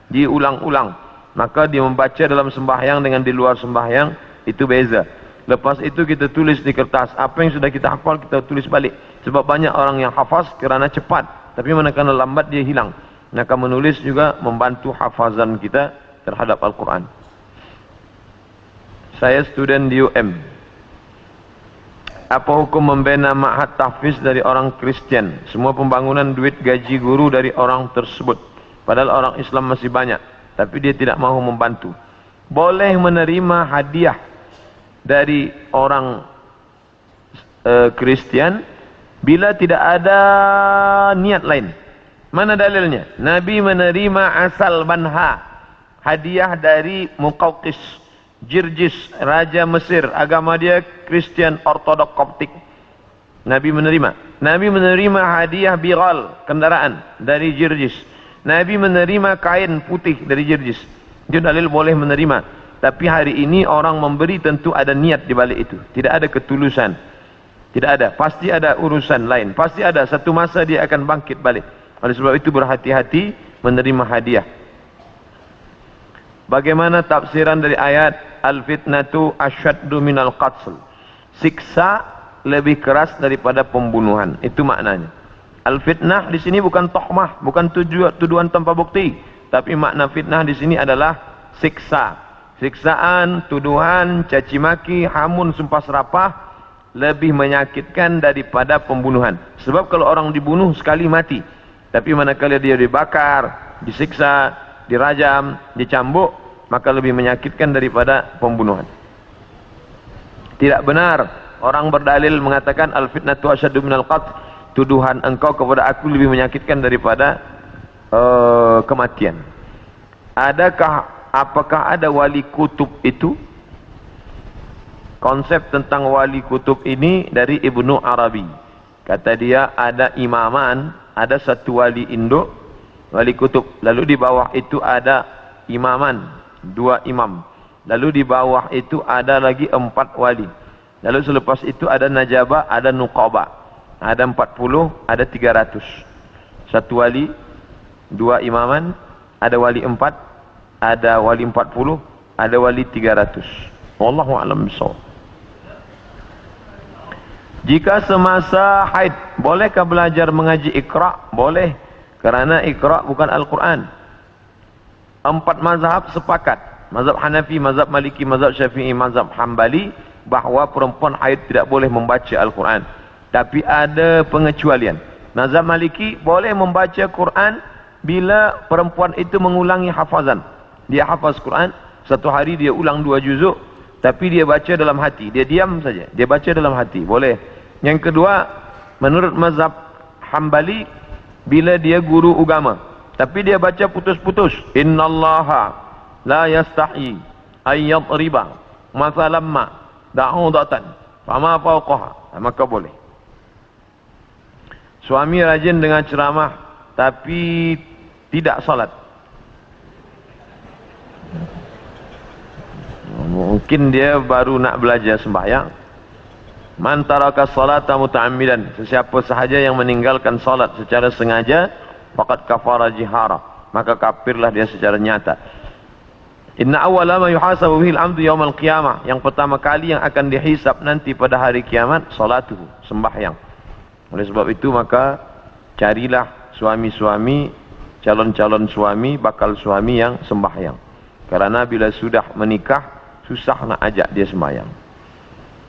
Diulang-ulang. Maka dia membaca dalam sembahyang dengan di luar sembahyang, itu beza. Lepas itu kita tulis di kertas. Apa yang sudah kita hafal kita tulis balik. Sebab banyak orang yang hafaz kerana cepat, tapi manakala lambat dia hilang. Maka menulis juga membantu hafazan kita terhadap Al-Quran. Saya student di UM. Apa hukum membina ma'had tahfiz dari orang Kristian? Semua pembangunan duit gaji guru dari orang tersebut. Padahal orang Islam masih banyak, tapi dia tidak mahu membantu. Boleh menerima hadiah dari orang Kristian bila tidak ada niat lain. Mana dalilnya? Nabi menerima asal banha, hadiah dari Muqawqis, Jirjis, Raja Mesir, agama dia Kristian Ortodok Koptik. Nabi menerima hadiah bighal, kendaraan dari Jirjis. Nabi menerima kain putih dari Jirjis. Itu dalil boleh menerima. Tapi hari ini orang memberi tentu ada niat di balik itu. Tidak ada ketulusan. Tidak ada. Pasti ada urusan lain. Pasti ada. Satu masa dia akan bangkit balik. Oleh sebab itu berhati-hati menerima hadiah. Bagaimana tafsiran dari ayat al-fitnatu asyaddu minal qatl? Siksa lebih keras daripada pembunuhan. Itu maknanya. Al-fitnah di sini bukan tohmah, bukan tuduhan tanpa bukti, tapi makna fitnah di sini adalah siksa. Siksaan, tuduhan, caci maki, hamun, sumpah serapah lebih menyakitkan daripada pembunuhan. Sebab kalau orang dibunuh sekali mati, tapi manakala dia dibakar, disiksa, dirajam, dicambuk, maka lebih menyakitkan daripada pembunuhan. Tidak benar orang berdalil mengatakan al-fitnatu asyaddu minal qatl. tuduhan engkau kepada aku lebih menyakitkan daripada kematian. Apakah ada wali kutub itu? Konsep tentang wali kutub ini dari Ibnu Arabi. Kata dia ada imaman, ada satu wali induk, wali kutub. Lalu di bawah itu ada imaman, 2 imam. Lalu di bawah itu ada lagi 4 wali. Lalu selepas itu ada najabah, ada nuqabah. Ada 40, ada 300. Satu wali, 2 imaman, ada wali 4, ada wali 40, ada wali 300. Wallahu a'lam bishawab. Jika semasa haid, bolehkah belajar mengaji Iqra? Boleh, kerana Iqra bukan Al-Quran. 4 mazhab sepakat, mazhab Hanafi, mazhab Maliki, mazhab Syafi'i, mazhab Hambali, bahawa perempuan haid tidak boleh membaca Al-Quran. Tapi ada pengecualian. Mazhab Maliki boleh membaca Quran bila perempuan itu mengulangi hafazan. Dia hafaz Quran, satu hari dia ulang 2 juzuk, tapi dia baca dalam hati, dia diam saja, dia baca dalam hati, boleh. Yang kedua, menurut mazhab Hambali, bila dia guru agama, tapi dia baca putus-putus, innallaha la yastahi ayyadriba masalamma da'udatan fama fawqaha, maka boleh. Suami rajin dengan ceramah tapi tidak salat, mungkin dia baru nak belajar sembahyang. Man taraka salata muta'ammidan, sesiapa sahaja yang meninggalkan salat secara sengaja, faqad kafara jihara, maka kafirlah dia secara nyata. Inna awwala ma yuhasabu bihi al-'abdu yawm al-qiyamah, yang pertama kali yang akan dihisab nanti pada hari kiamat, salatuhu, sembahyang. Oleh sebab itu maka carilah suami-suami, calon-calon suami, bakal suami yang sembahyang. Kerana bila sudah menikah, susah nak ajak dia sembahyang.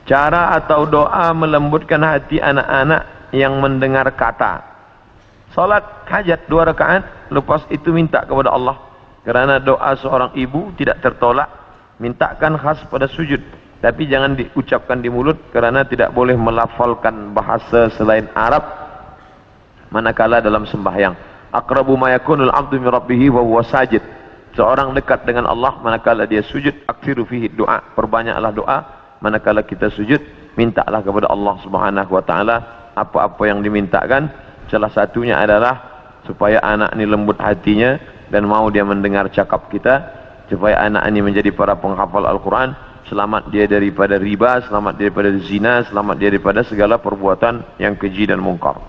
Cara atau doa melembutkan hati anak-anak yang mendengar kata. Salat hajat 2 rakaat, lepas itu minta kepada Allah. Kerana doa seorang ibu tidak tertolak, mintakan khas pada sujud. Tapi jangan diucapkan di mulut, kerana tidak boleh melafalkan bahasa selain Arab manakala dalam sembahyang. Aqrabu ma yakunul 'abdu min rabbih wa huwa sajid. Seorang dekat dengan Allah manakala dia sujud. Aktsiru fihi doa, perbanyaklah doa manakala kita sujud. Mintalah kepada Allah Subhanahu wa taala apa-apa yang dimintakan. Salah satunya adalah supaya anak ini lembut hatinya dan mau dia mendengar cakap kita, supaya anak ini menjadi para penghafal Al-Quran, selamat dia daripada riba, selamat dia daripada zina, selamat dia daripada segala perbuatan yang keji dan mungkar.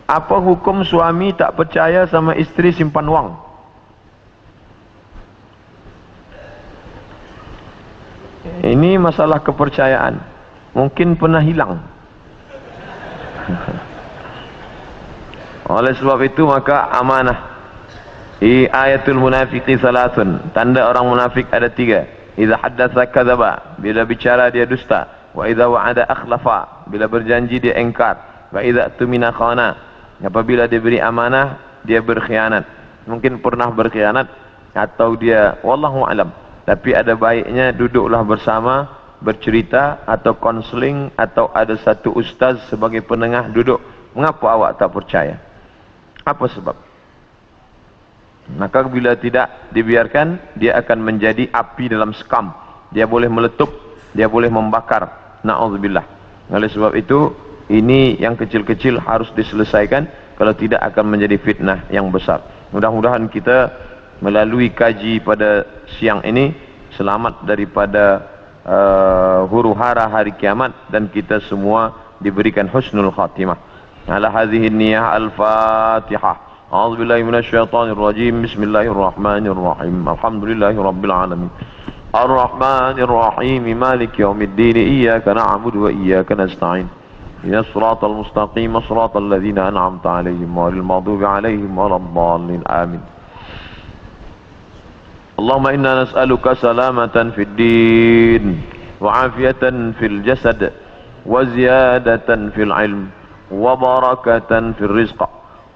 Apa hukum suami tak percaya sama isteri simpan wang? Ini masalah kepercayaan, mungkin pernah hilang. Oleh sebab itu maka amanah. Ayatul munafiqi salatun, tanda orang munafik ada 3. Idza haddatsa kadzaba, bila bicara dia dusta. Wa idza wa'ada akhlafa, bila berjanji dia engkar. Wa idza tumina khana, apabila diberi amanah dia berkhianat. Mungkin pernah berkhianat atau dia wallahu alam. Tapi ada baiknya duduklah bersama, bercerita atau konseling, atau ada satu ustaz sebagai penengah duduk. Mengapa awak tak percaya? Apa sebab? Maka bila tidak dibiarkan, dia akan menjadi api dalam sekam. Dia boleh meletup, dia boleh membakar. Na'udzubillah. Oleh sebab itu, ini yang kecil-kecil harus diselesaikan. Kalau tidak akan menjadi fitnah yang besar. Mudah-mudahan kita melalui kaji pada siang ini selamat daripada huru-hara hari kiamat, dan kita semua diberikan husnul khatimah. Ala hadhihi niyyah al-Fatihah. A'udzu billahi minasyaitonir rajim. Bismillahirrahmanirrahim. Alhamdulillahirabbil alamin. Ar-Rahmanir Rahim. Maliki yaumiddin. Iyyaka na'budu wa iyyaka nasta'in. Ihdinas siratal mustaqim, siratal ladzina an'amta 'alaihim ghairil maghdubi 'alaihim waladdallin. Amin. Allahumma inna nas'aluka salamatan fid din wa 'afiyatan fil jasad wa ziyadatan fil 'ilm wa barakatan fil rizq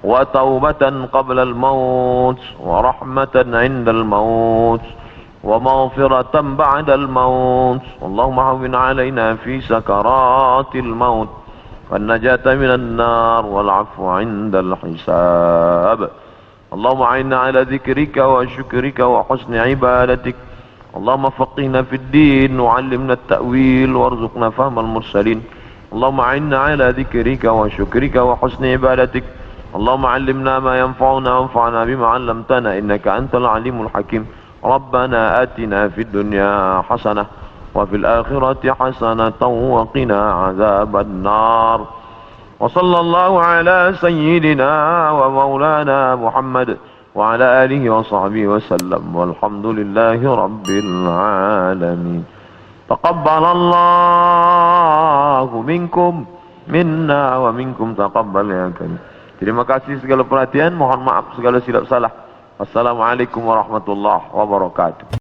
wa taubatan qabla al maut wa rahmatan 'inda al maut wa maghfiratan ba'da al maut. Allahumma hawwin 'alaina fi sakaratil maut والنجاة من النار والعفو عند الحساب. اللهم أعنا على ذكرك وشكرك وحسن عبادتك. اللهم فقهنا في الدين وعلمنا التأويل وارزقنا فهم المرسلين. اللهم أعنا على ذكرك وشكرك وحسن عبادتك. اللهم علمنا ما ينفعنا وانفعنا بما علمتنا إنك أنت العليم الحكيم. ربنا آتنا في الدنيا حسنة وفي الآخرة حسنة وقنا عذاب النار. وصلى الله على سيدنا ومولانا محمد وعلى آله وصحبه وسلم والحمد لله رب العالمين. تقبل الله منكم منا ومنكم تقبل ya karim. Terima kasih segala perhatian, mohon maaf segala silap salah. Wassalamualaikum warahmatullahi wabarakatuh.